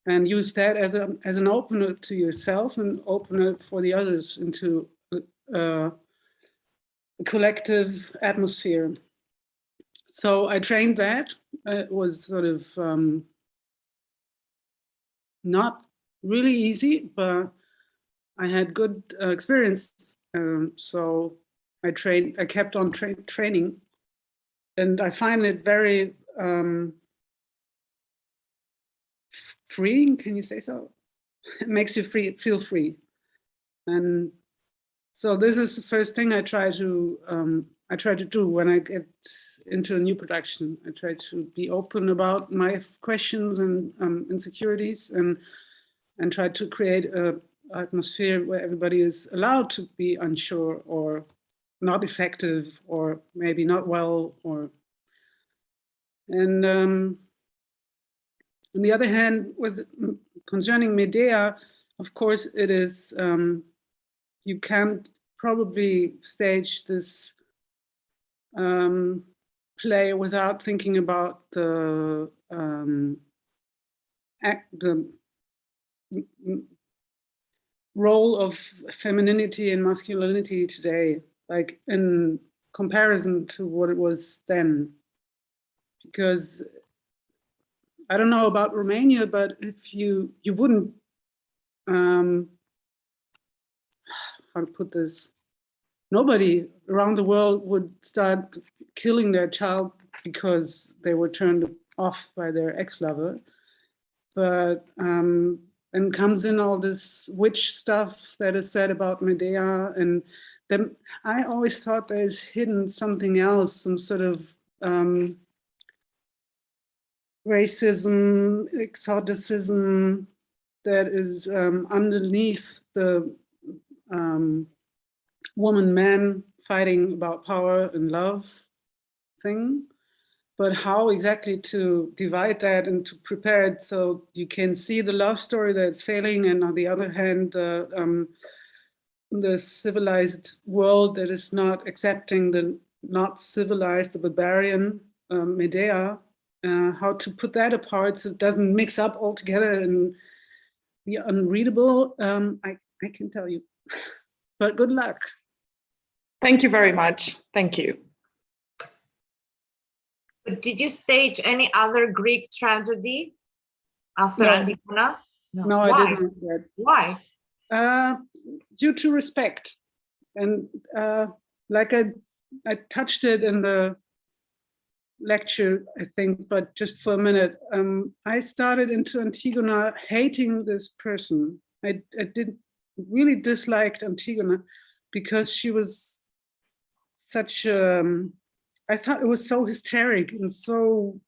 Speaker 4: and use that as an opener to yourself and opener for the others into a collective atmosphere. So I trained that. It was sort of not really easy, but I had good experience. So I kept on training, and I find it very freeing. Can you say so? It makes you feel free. And so this is the first thing I try to do when I get into a new production. I try to be open about my questions and insecurities, and try to create an atmosphere where everybody is allowed to be unsure or not effective or maybe not well. And on the other hand, concerning Medea, of course, it is, you can't probably stage this play without thinking about the role of femininity and masculinity today, like in comparison to what it was then. Because I don't know about Romania, but if you wouldn't, how to put this, nobody around the world would start killing their child because they were turned off by their ex-lover. But and comes in all this witch stuff that is said about Medea, and then I always thought there's hidden something else, some sort of racism, exoticism that is underneath the woman-man fighting about power and love thing. But how exactly to divide that and to prepare it so you can see the love story that's failing, and on the other hand, the civilized world that is not accepting the not civilized, the barbarian Medea, how to put that apart so it doesn't mix up altogether and be unreadable, I can tell you. But good luck.
Speaker 7: Thank you very much. Thank you.
Speaker 3: Did you stage any other Greek tragedy after Antigone?
Speaker 4: No, I didn't yet.
Speaker 3: Why?
Speaker 4: Due to respect. And like I touched it in the lecture, I think, but just for a minute. I started into Antigone hating this person. I really disliked Antigone because she was such I thought it was so hysteric and so,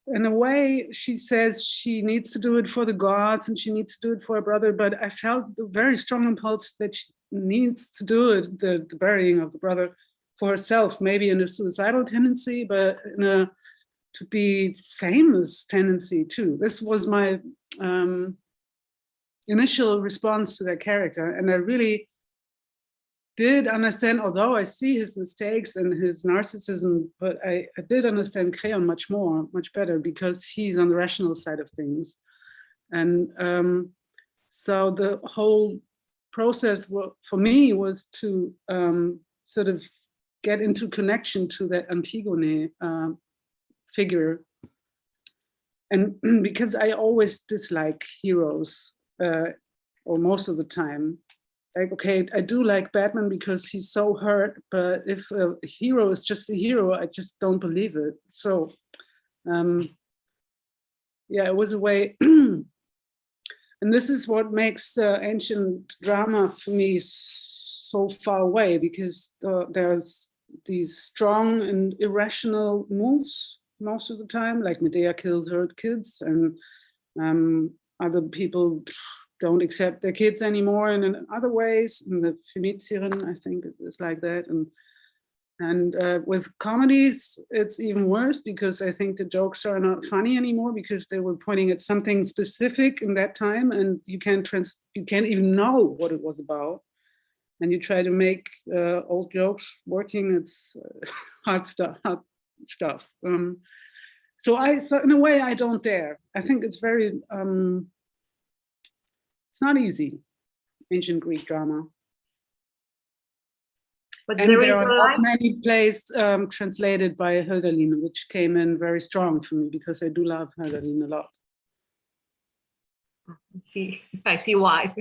Speaker 4: in a way, she says she needs to do it for the gods and she needs to do it for her brother, but I felt a very strong impulse that she needs to do it, the burying of the brother, for herself, maybe in a suicidal tendency, but in a to be famous tendency too. This was my initial response to that character, and I really did understand, although I see his mistakes and his narcissism, but I did understand Creon much better, because he's on the rational side of things. And so the whole process for me was to sort of get into connection to that Antigone figure. And because I always dislike heroes, or most of the time. Like, okay, I do like Batman because he's so hurt, but if a hero is just a hero, I just don't believe it. So, yeah, it was a way, and this is what makes ancient drama for me so far away, because there's these strong and irrational moves most of the time, like Medea kills her kids, and other people don't accept their kids anymore, and in other ways, in the Phoenician, I think it is like that. And with comedies, it's even worse, because I think the jokes are not funny anymore, because they were pointing at something specific in that time, and you can't even know what it was about. And you try to make old jokes working, it's hard stuff. So in a way, I don't dare. I think it's very, it's not easy, ancient Greek drama. But and there are not many plays translated by Hölderlin, which came in very strong for me, because I do love Hölderlin a lot.
Speaker 3: I see why.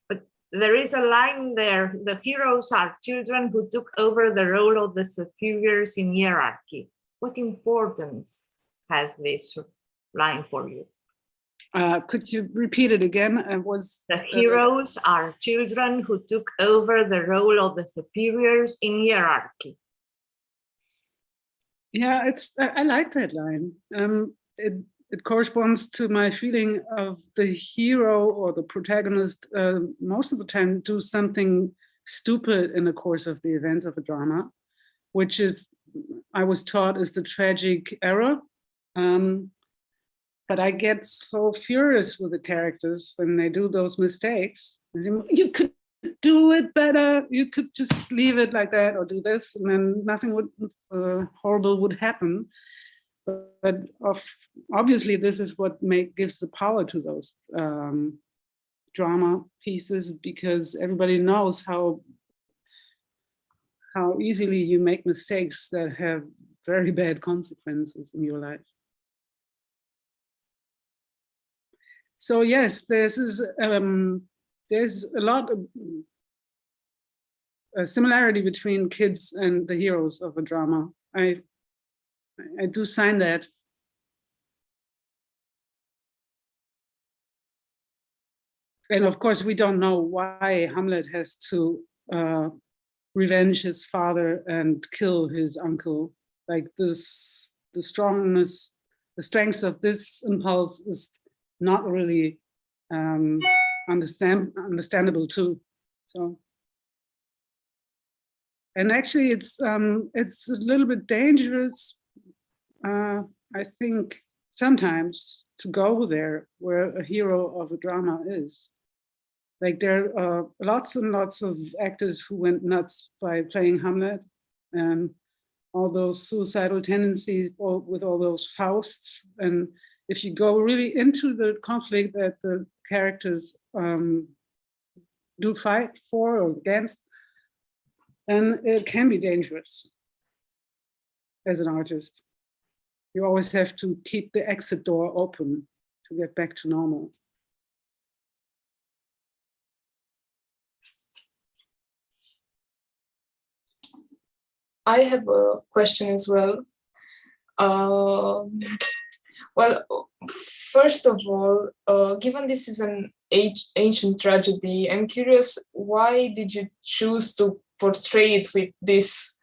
Speaker 3: But there is a line there: the heroes are children who took over the role of the superiors in hierarchy. What importance has this line for you?
Speaker 4: Could you repeat it again?
Speaker 3: The heroes are children who took over the role of the superiors in hierarchy.
Speaker 4: Yeah, I like that line. It corresponds to my feeling of the hero or the protagonist most of the time do something stupid in the course of the events of a drama, which is, I was taught, is the tragic error. But I get so furious with the characters when they do those mistakes. You could do it better. You could just leave it like that, or do this, and then nothing would horrible would happen. but obviously this is what gives the power to those drama pieces, because everybody knows how easily you make mistakes that have very bad consequences in your life. So yes, there's a lot of similarity between kids and the heroes of a drama. I do sign that. And of course, we don't know why Hamlet has to revenge his father and kill his uncle. Like this, the strength of this impulse is not really understandable too. So, and actually, it's a little bit dangerous, I think, sometimes to go there where a hero of a drama is. Like there are lots and lots of actors who went nuts by playing Hamlet, and all those suicidal tendencies with all those Fausts. And if you go really into the conflict that the characters do fight for or against, then it can be dangerous as an artist. You always have to keep the exit door open to get back to normal.
Speaker 8: I have a question as well. Well, first of all, given this is an ancient tragedy, I'm curious, why did you choose to portray it with this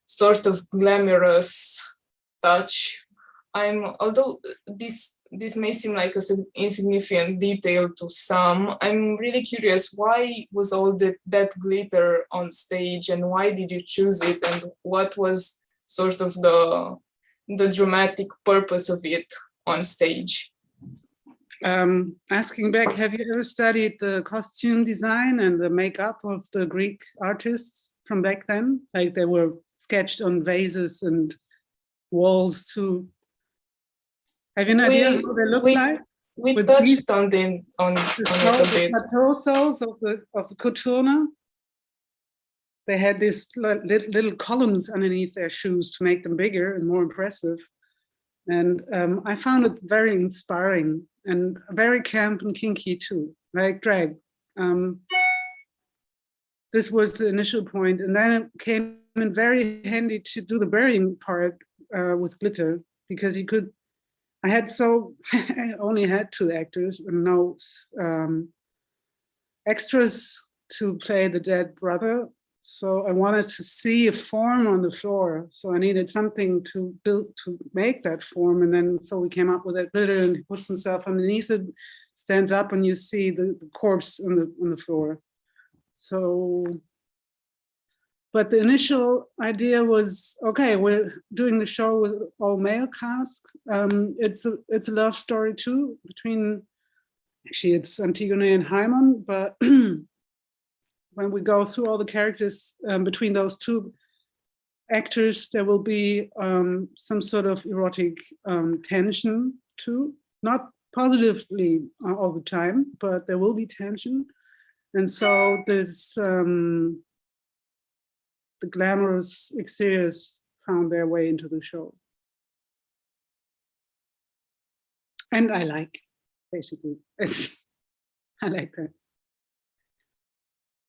Speaker 8: sort of glamorous touch? Although this may seem like an insignificant detail to some, I'm really curious, why was all that glitter on stage, and why did you choose it, and what was sort of the dramatic purpose of it on stage?
Speaker 4: Asking back, have you ever studied the costume design and the makeup of the Greek artists from back then? Like they were sketched on vases and walls too. Have you an idea how they look like?
Speaker 8: We touched on it a bit.
Speaker 4: The torsos of the coturna. They had these little columns underneath their shoes to make them bigger and more impressive. And I found it very inspiring and very camp and kinky too, like drag. This was the initial point, and then it came in very handy to do the burying part with glitter, because you could. I only had 2 actors and no extras to play the dead brother. So I wanted to see a form on the floor. So I needed something to make that form. And then so we came up with that glitter, and he puts himself underneath it, stands up, and you see the corpse on the floor. So, but the initial idea was, okay, we're doing the show with all male cast. It's a love story too, actually it's Antigone and Haemon, but when we go through all the characters between those 2 actors, there will be some sort of erotic tension too. Not positively all the time, but there will be tension. And so there's the glamorous exteriors found their way into the show. And I like, basically, I like that.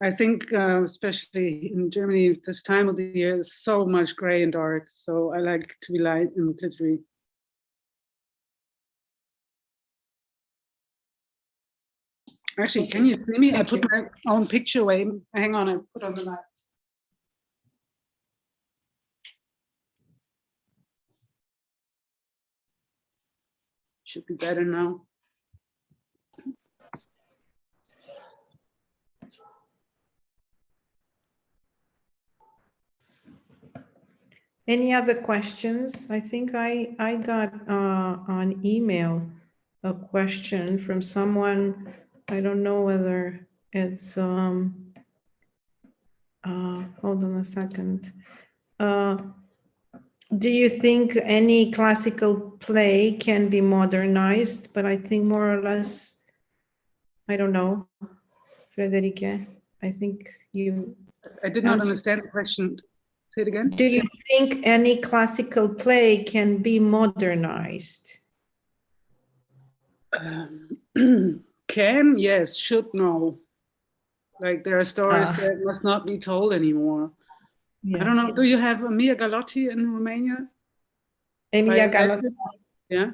Speaker 4: I think, especially in Germany, this time of the year is so much gray and dark. So I like to be light and glittery. Actually, can you see me? I put my own picture away. Hang on, I put on the light. Should be better now.
Speaker 1: Any other questions? I think I got on email a question from someone. I don't know whether it's, hold on a second. Do you think any classical play can be modernized? But I think more or less, I don't know, Friederike, I think you...
Speaker 4: I did not understand the question. Say it again.
Speaker 1: Do you think any classical play can be modernized?
Speaker 4: Can, yes, should, no. Like there are stories that must not be told anymore.
Speaker 1: Yeah.
Speaker 4: I don't know, do you have Emilia Galotti in Romania?
Speaker 1: Emilia Galotti?
Speaker 4: Yeah?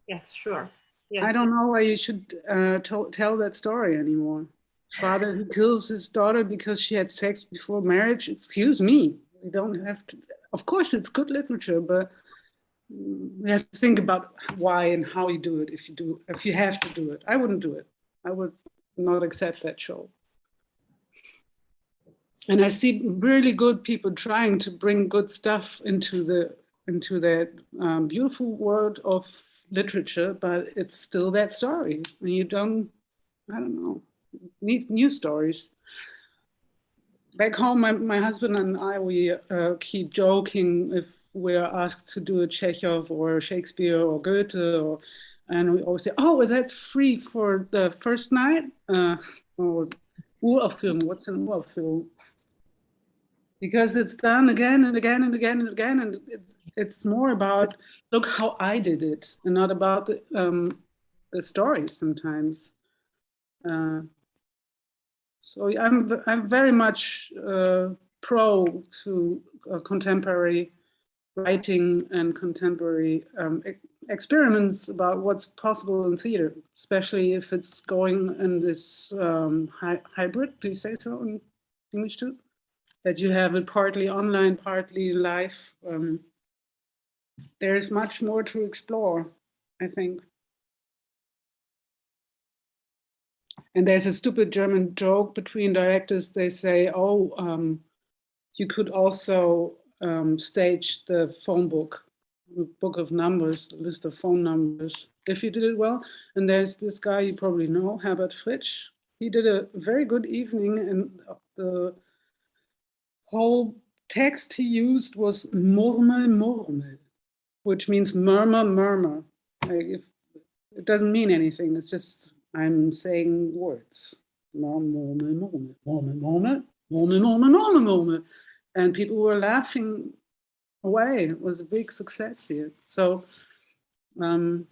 Speaker 3: Yes, sure. Yes.
Speaker 4: I don't know why you should tell that story anymore. Father who kills his daughter because she had sex before marriage. Excuse me. We don't have to. Of course, it's good literature, but we have to think about why and how you do it. If you have to do it, I wouldn't do it. I would not accept that show. And I see really good people trying to bring good stuff into that beautiful world of literature, but it's still that story. And you don't, I don't know, need new stories. Back home, my husband and I, we keep joking if we're asked to do a Chekhov or Shakespeare or Goethe, and we always say, oh, well, that's free for the first night. Or Uraufführung, what's an Uraufführung? Because it's done again and again and again and again, and it's more about, look how I did it, and not about the story sometimes. So I'm very much pro to contemporary writing and contemporary experiments about what's possible in theater, especially if it's going in this hybrid. Do you say so in English too? That you have it partly online, partly live. There's much more to explore, I think. And there's a stupid German joke between directors. They say, oh, you could also stage the phone book, the book of numbers, the list of phone numbers, if you did it well. And there's this guy you probably know, Herbert Fritsch. He did a very good evening, and the whole text he used was murmel, murmel, which means murmur, murmur. Like it doesn't mean anything. It's just I'm saying words. Murmel, murmel, murmel, murmel, murmel, murmel, murmel, murmel. And people were laughing away. It was a big success here. So, of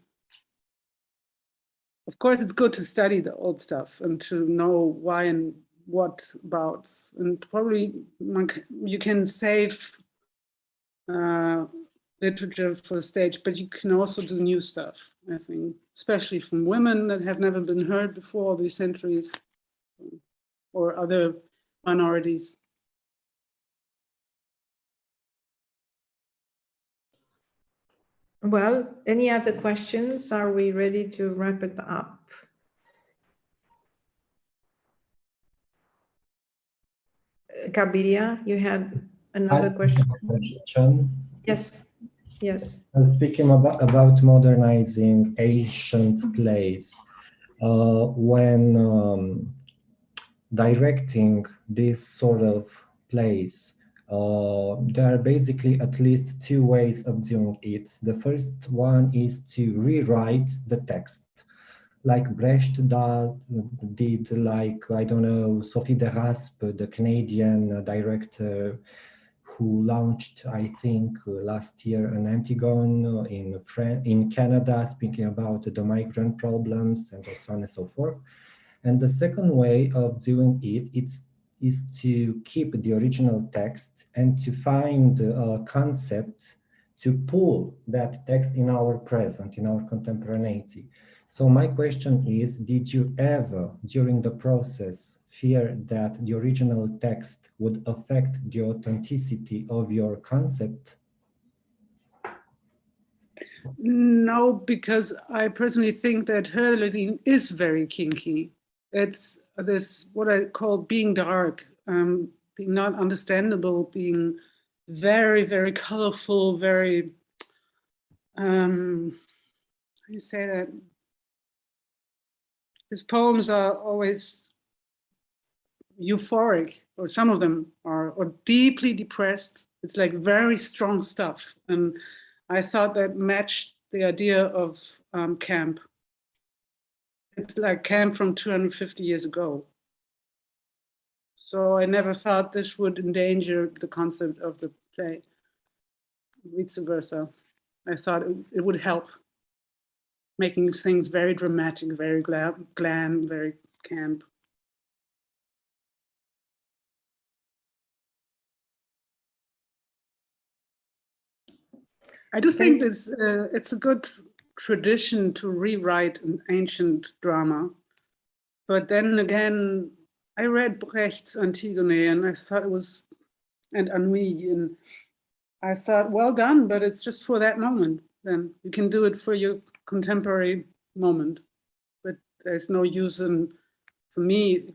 Speaker 4: course, it's good to study the old stuff and to know why and what about. And probably you can save literature for the stage, but you can also do new stuff, I think, especially from women that have never been heard before these centuries, or other minorities.
Speaker 1: Well, any other questions? Are we ready to wrap it up? Kabiria, you had another question? Yes, yes.
Speaker 9: Speaking about modernizing ancient plays, when directing this sort of plays, there are basically at least two ways of doing it. The first one is to rewrite the text, like Brecht did, like, I don't know, Sophie de Raspe, the Canadian director, who launched, I think, last year an Antigone in Canada, speaking about the migrant problems and so on and so forth. And the second way of doing it is to keep the original text and to find a concept to pull that text in our present, in our contemporaneity. So my question is, did you ever, during the process, fear that the original text would affect the authenticity of your concept?
Speaker 4: No, because I personally think that Hölderlin is very kinky. It's this, what I call being dark, being not understandable, being very, very colorful, very, how do you say that? His poems are always euphoric, or some of them are, or deeply depressed, It's like very strong stuff. And I thought that matched the idea of camp. It's like camp from 250 years ago. So I never thought this would endanger the concept of the play, vice versa. I thought it would help, making things very dramatic, very glam, very camp. I do think it's a good tradition to rewrite an ancient drama. But then again, I read Brecht's Antigone and I thought it was, and Ennui, and I thought, well done, but it's just for that moment. Then you can do it for your contemporary moment. But there's no use in, for me,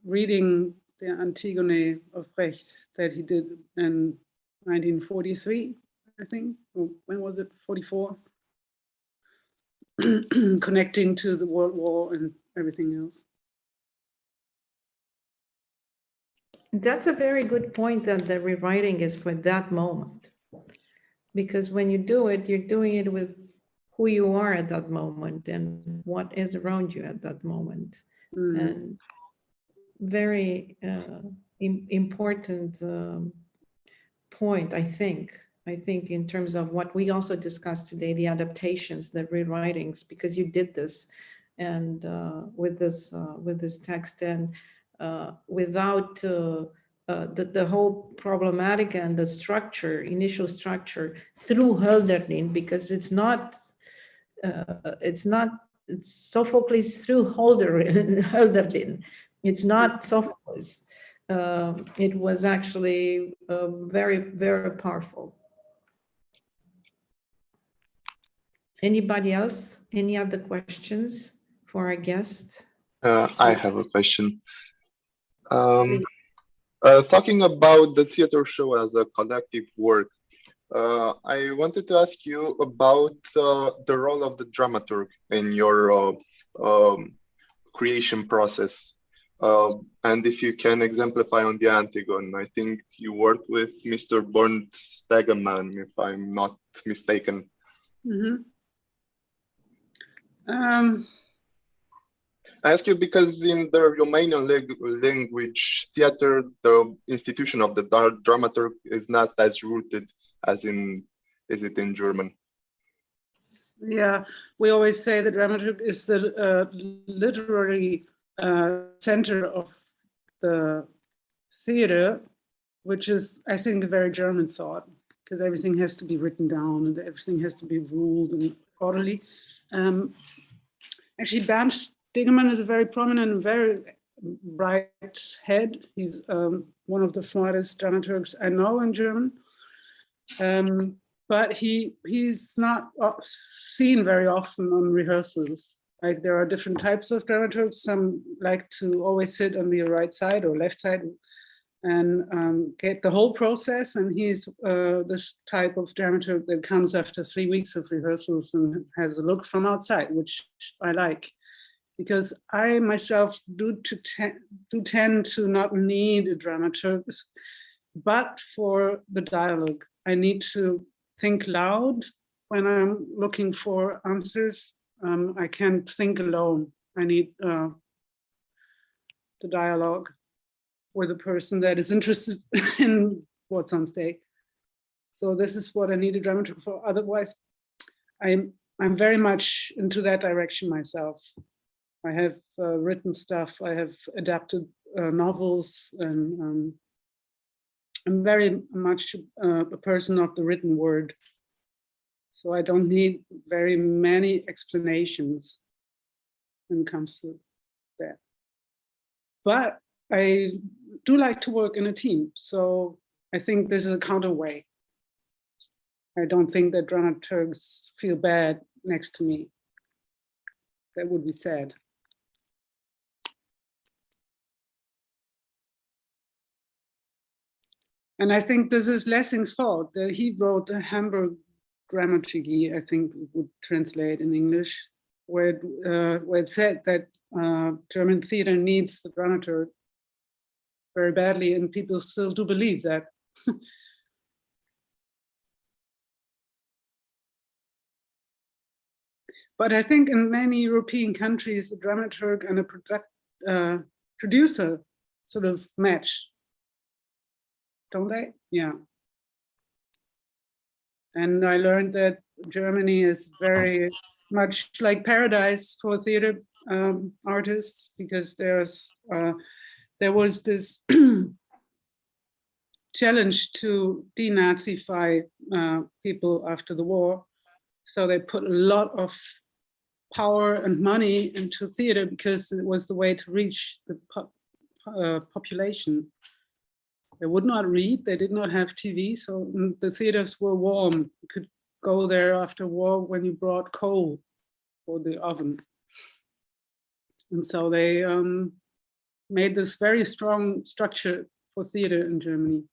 Speaker 4: reading the Antigone of Brecht that he did in 1943, I think. Or when was it? 44? Connecting to the World War and everything else.
Speaker 1: That's a very good point, that the rewriting is for that moment. Because when you do it, you're doing it with who you are at that moment and what is around you at that moment. And very important point, I think, in terms of what we also discussed today, the adaptations, the rewritings, because you did this, and with this text, and without the whole problematic and the structure, initial structure through Hölderlin, because it's Sophocles through Hölderlin. It's not Sophocles. It was actually very, very powerful. Anybody else? Any other questions for our guest?
Speaker 10: I have a question. Talking about the theater show as a collective work, I wanted to ask you about the role of the dramaturg in your creation process. And if you can exemplify on the Antigone. I think you worked with Mr. Bernd Stegemann, if I'm not mistaken. I ask you because in the Romanian language theater, the institution of the dramaturg is not as rooted as is it in German?
Speaker 4: Yeah, we always say the dramaturg is the literary center of the theater, which is, I think, a very German thought, because everything has to be written down and everything has to be ruled and orderly. Actually, Bernd Stegemann is a very prominent and very bright head. He's one of the smartest dramaturgs I know in German. But he's not seen very often on rehearsals. Like, there are different types of dramaturgs. Some like to always sit on the right side or left side and get the whole process. And he's this type of dramaturg that comes after 3 weeks of rehearsals and has a look from outside, which I like. Because I myself do tend to not need a dramaturg, but for the dialogue. I need to think loud when I'm looking for answers. I can't think alone. I need the dialogue with a person that is interested in what's on stage. So this is what I need a dramaturg for. Otherwise, I'm very much into that direction myself. I have written stuff. I have adapted novels, and I'm very much a person of the written word. So I don't need very many explanations when it comes to that. But I do like to work in a team. So I think this is a counter way. I don't think that dramaturgs feel bad next to me. That would be sad. And I think this is Lessing's fault. He wrote a Hamburg Dramaturgie, I think it would translate in English, where it said that German theater needs the dramaturg very badly, and people still do believe that. But I think in many European countries, a dramaturg and a producer sort of match, don't they? Yeah. And I learned that Germany is very much like paradise for theater artists, because there was this challenge to denazify people after the war. So they put a lot of power and money into theater because it was the way to reach the population. They would not read, they did not have TV, so the theaters were warm. You could go there after war when you brought coal for the oven. And so they made this very strong structure for theater in Germany.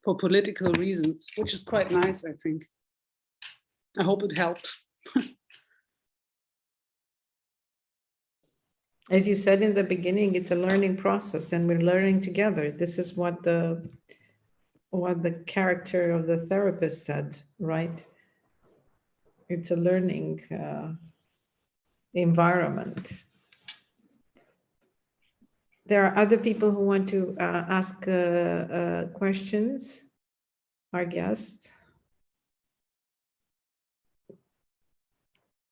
Speaker 4: For political reasons, which is quite nice, I think. I hope it helped.
Speaker 1: As you said in the beginning, it's a learning process and we're learning together. This is what the character of the therapist said, right? It's a learning environment. There are other people who want to ask questions, our guest.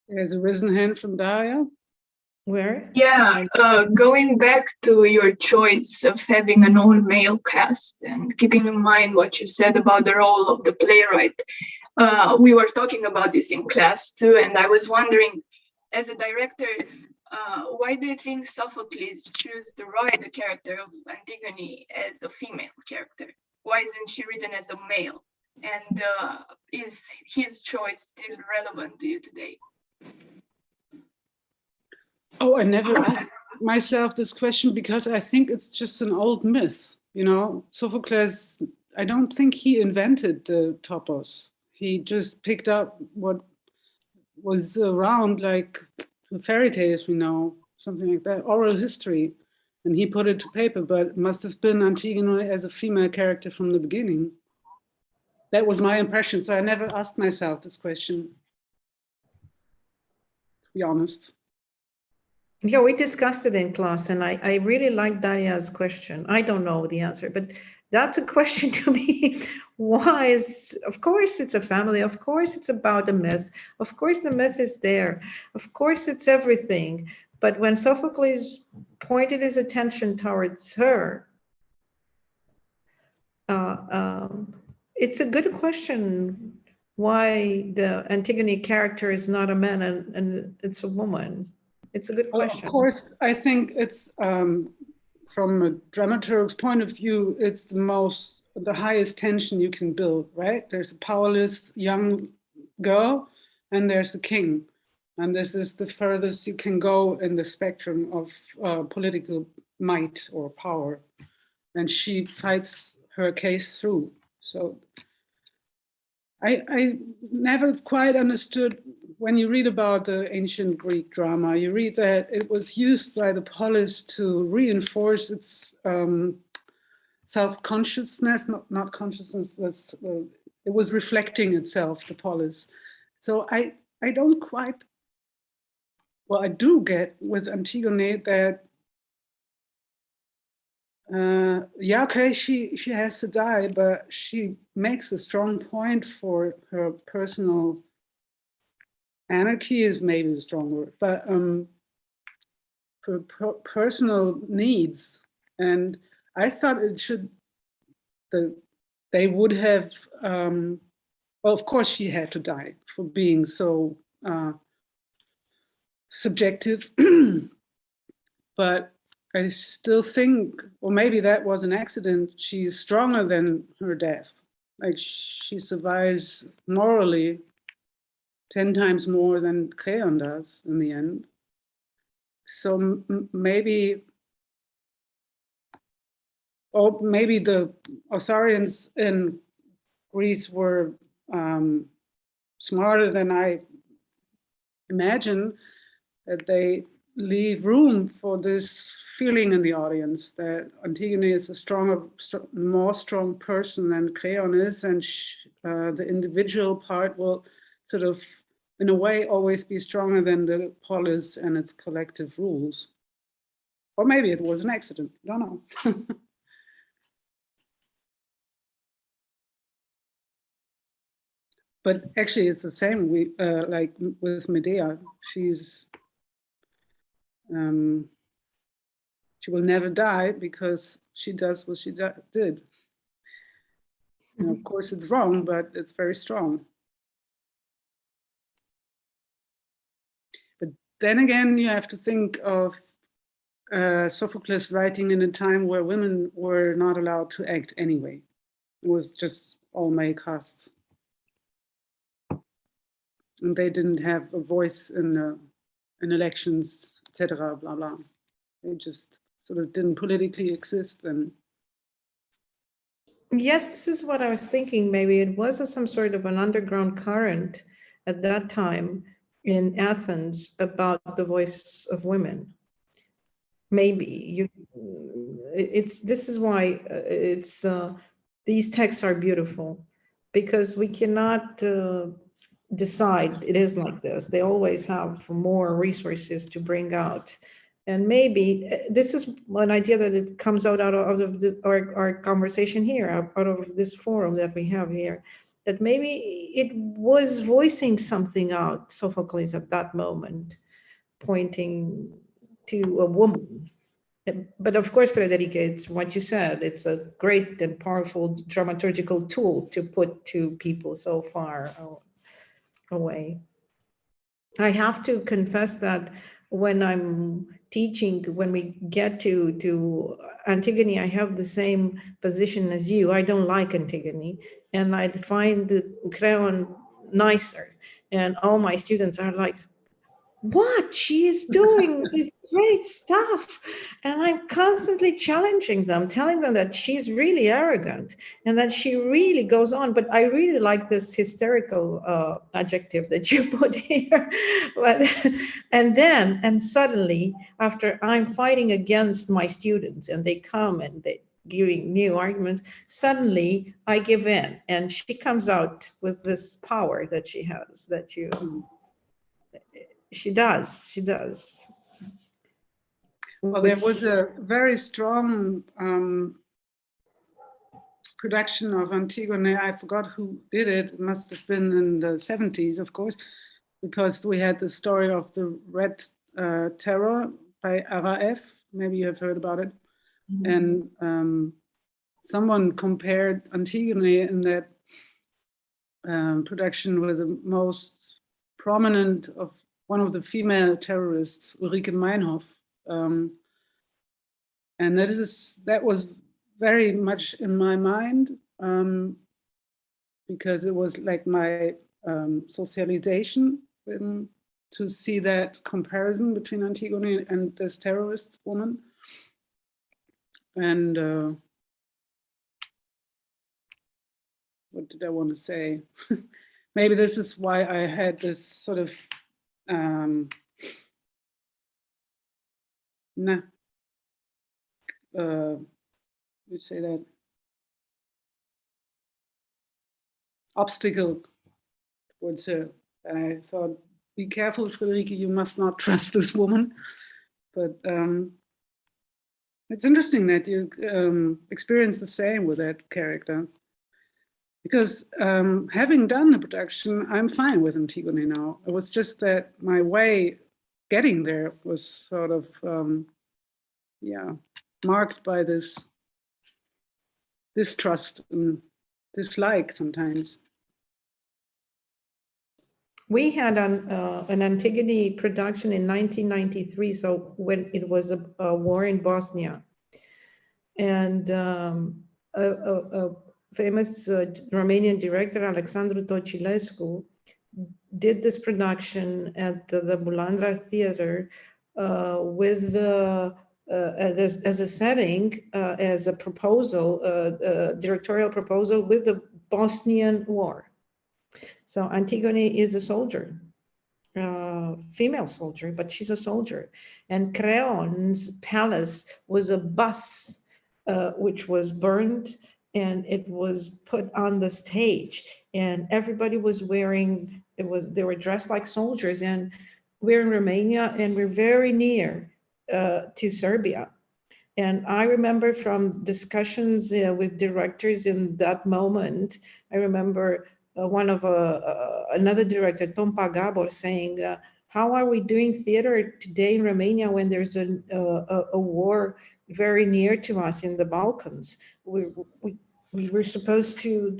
Speaker 4: There's a risen hand from Daria.
Speaker 1: Where?
Speaker 8: Yeah, going back to your choice of having an all-male cast and keeping in mind what you said about the role of the playwright, we were talking about this in class too, and I was wondering, as a director, why do you think Sophocles chose to write the character of Antigone as a female character? Why isn't she written as a male? And is his choice still relevant to you today?
Speaker 4: Oh, I never asked myself this question because I think it's just an old myth. You know, Sophocles, I don't think he invented the topos. He just picked up what was around, like the fairy tales we know, something like that, oral history, and he put it to paper, but it must have been Antigone as a female character from the beginning. That was my impression, so I never asked myself this question, to be honest.
Speaker 1: Yeah, we discussed it in class, and I really like Daria's question. I don't know the answer, but that's a question to me. Why is, of course, it's a family. Of course, it's about a myth. Of course, the myth is there. Of course, it's everything. But when Sophocles pointed his attention towards her, it's a good question why the Antigone character is not a man and it's a woman. It's a good question.
Speaker 4: Of course, I think it's from a dramaturg's point of view, it's the highest tension you can build, right? There's a powerless young girl and there's a king. And this is the furthest you can go in the spectrum of political might or power. And she fights her case through. So I never quite understood, when you read about the ancient Greek drama, you read that it was used by the polis to reinforce its self-consciousness, not consciousness, it was reflecting itself, the polis. So I don't quite, well, I do get with Antigone that, yeah, okay, she has to die, but she makes a strong point for her personal anarchy is maybe a strong word, but for personal needs. And I thought it should, they would have, well, of course she had to die for being so subjective, but I still think, or maybe that was an accident, she's stronger than her death. Like she survives morally 10 times more than Creon does in the end. So maybe, or maybe the authorians in Greece were smarter than I imagine, that they leave room for this feeling in the audience that Antigone is a more strong person than Creon is, and the individual part will sort of, in a way, always be stronger than the polis and its collective rules. Or maybe it was an accident, I don't know. But actually, it's the same. Like with Medea, she will never die because she does what she did. And of course, it's wrong, but it's very strong. But then again, you have to think of Sophocles writing in a time where women were not allowed to act anyway. It was just all male casts. And they didn't have a voice in elections, etc., blah, blah. They just sort of didn't politically exist. And
Speaker 1: yes, this is what I was thinking. Maybe it was some sort of an underground current at that time in Athens about the voice of women. Maybe this is why these texts are beautiful, because we cannot decide it is like this. They always have more resources to bring out. And maybe this is an idea that it comes out of our conversation here, out of this forum that we have here, that maybe it was voicing something out, Sophocles, at that moment, pointing to a woman. But of course, Friederike, it's what you said, it's a great and powerful dramaturgical tool to put two people so far away. I have to confess that when I'm teaching, when we get to Antigone, I have the same position as you. I don't like Antigone, and I find the Creon nicer. And all my students are like, what? She is doing this great stuff. And I'm constantly challenging them, telling them that she's really arrogant and that she really goes on. But I really like this hysterical adjective that you put here. And suddenly, after I'm fighting against my students and they come and they giving new arguments, suddenly I give in, and she comes out with this power that she has, that you... She does.
Speaker 4: Well, there was a very strong production of Antigone. I forgot who did it. It must have been in the 70s, of course, because we had the story of the Red Terror by RAF. Maybe you have heard about it. Mm-hmm. And someone compared Antigone in that production with the most prominent of one of the female terrorists, Ulrike Meinhof, and that was very much in my mind, because it was like my socialization to see that comparison between Antigone and this terrorist woman. And what did I want to say? Maybe this is why I had this sort of you say that obstacle towards her. And I thought, be careful, Friederike, you must not trust this woman. But it's interesting that you experience the same with that character. Because having done the production, I'm fine with Antigone now. It was just that my way getting there was sort of, marked by this distrust and dislike sometimes.
Speaker 1: We had an Antigone production in 1993, so when it was a war in Bosnia. And a famous Romanian director, Alexandru Tocilescu, did this production at the Bulandra Theater with as a setting, as a proposal, directorial proposal with the Bosnian War. So Antigone is a soldier, female soldier, but she's a soldier. And Creon's palace was a bus which was burned, and it was put on the stage, and everybody was wearing, they were dressed like soldiers, and we're in Romania, and we're very near to Serbia. And I remember from discussions with directors in that moment, I remember another director, Tom Pagabor, saying, how are we doing theater today in Romania when there's a war very near to us in the Balkans? We were supposed to,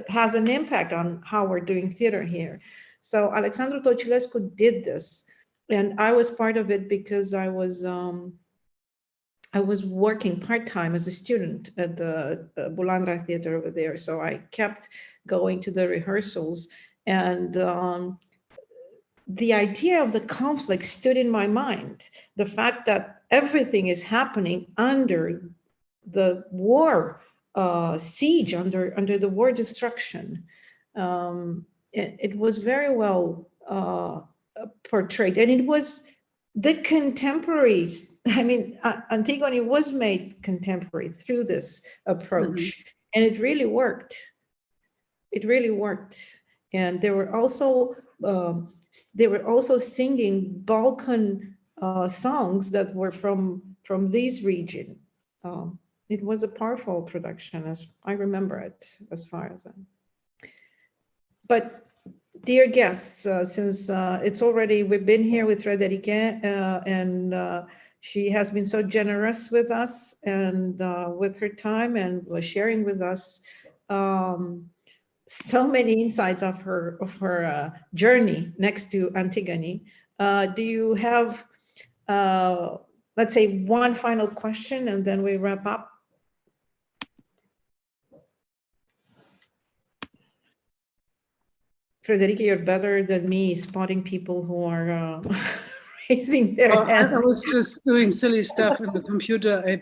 Speaker 1: has an impact on how we're doing theater here. So Alexandru Tocilescu did this, and I was part of it because I was working part-time as a student at the Bulandra Theater over there. So I kept going to the rehearsals, and the idea of the conflict stood in my mind. The fact that everything is happening under the war siege, under the war destruction. It was very well portrayed, and it was the contemporaries. I mean, Antigone was made contemporary through this approach, and it really worked. It really worked. And they were also singing Balkan songs that were from this region. It was a powerful production, as I remember it, as far as but dear guests, since we've been here with Friederike, and she has been so generous with us and with her time, and was sharing with us so many insights of her journey next to Antigone. Do you have, let's say, one final question, and then we wrap up? Friederike, you're better than me spotting people who are raising their hand.
Speaker 4: I was just doing silly stuff in the computer.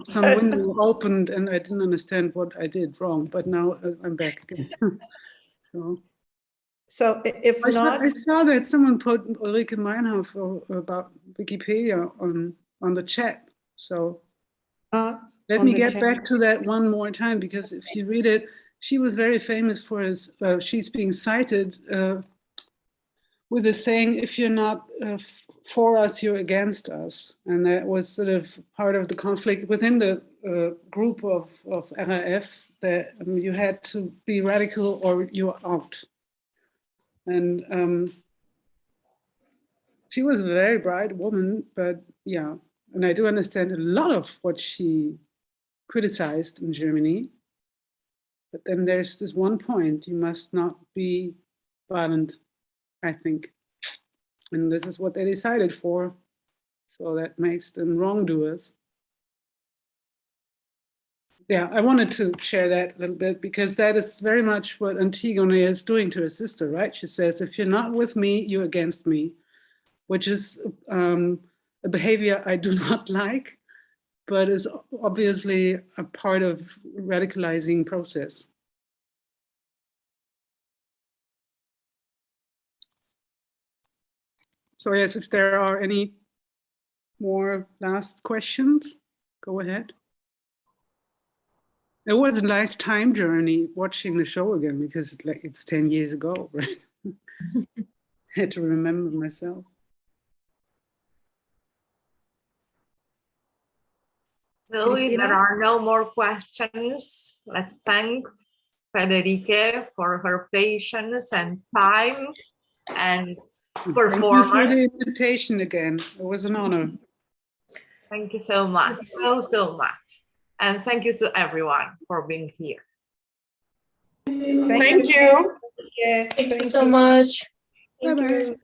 Speaker 4: Some window opened and I didn't understand what I did wrong, but now I'm back again.
Speaker 1: So if
Speaker 4: I saw that someone put Ulrike Meinhof about Wikipedia on the chat. So let me get back to that one more time, because if you read it, she was very famous for his, she's being cited with the saying, if you're not for us, you're against us. And that was sort of part of the conflict within the group of RAF, that you had to be radical or you're out. And she was a very bright woman, but yeah, and I do understand a lot of what she criticized in Germany. But then there's this one point, you must not be violent, I think. And this is what they decided for. So that makes them wrongdoers. Yeah, I wanted to share that a little bit, because that is very much what Antigone is doing to her sister, right? She says, if you're not with me, you're against me, which is a behavior I do not like, but is obviously a part of radicalizing process. So yes, if there are any more last questions, go ahead. It was a nice time journey watching the show again, because it's 10 years ago, right? I had to remember myself.
Speaker 3: So if there are no more questions, let's thank Friederike for her patience and time and performance.
Speaker 4: Thank you for the invitation again. It was an honor.
Speaker 3: Thank you so much, so much. And thank you to everyone for being here.
Speaker 7: Thank you.
Speaker 8: Thank you so much.
Speaker 4: Bye-bye.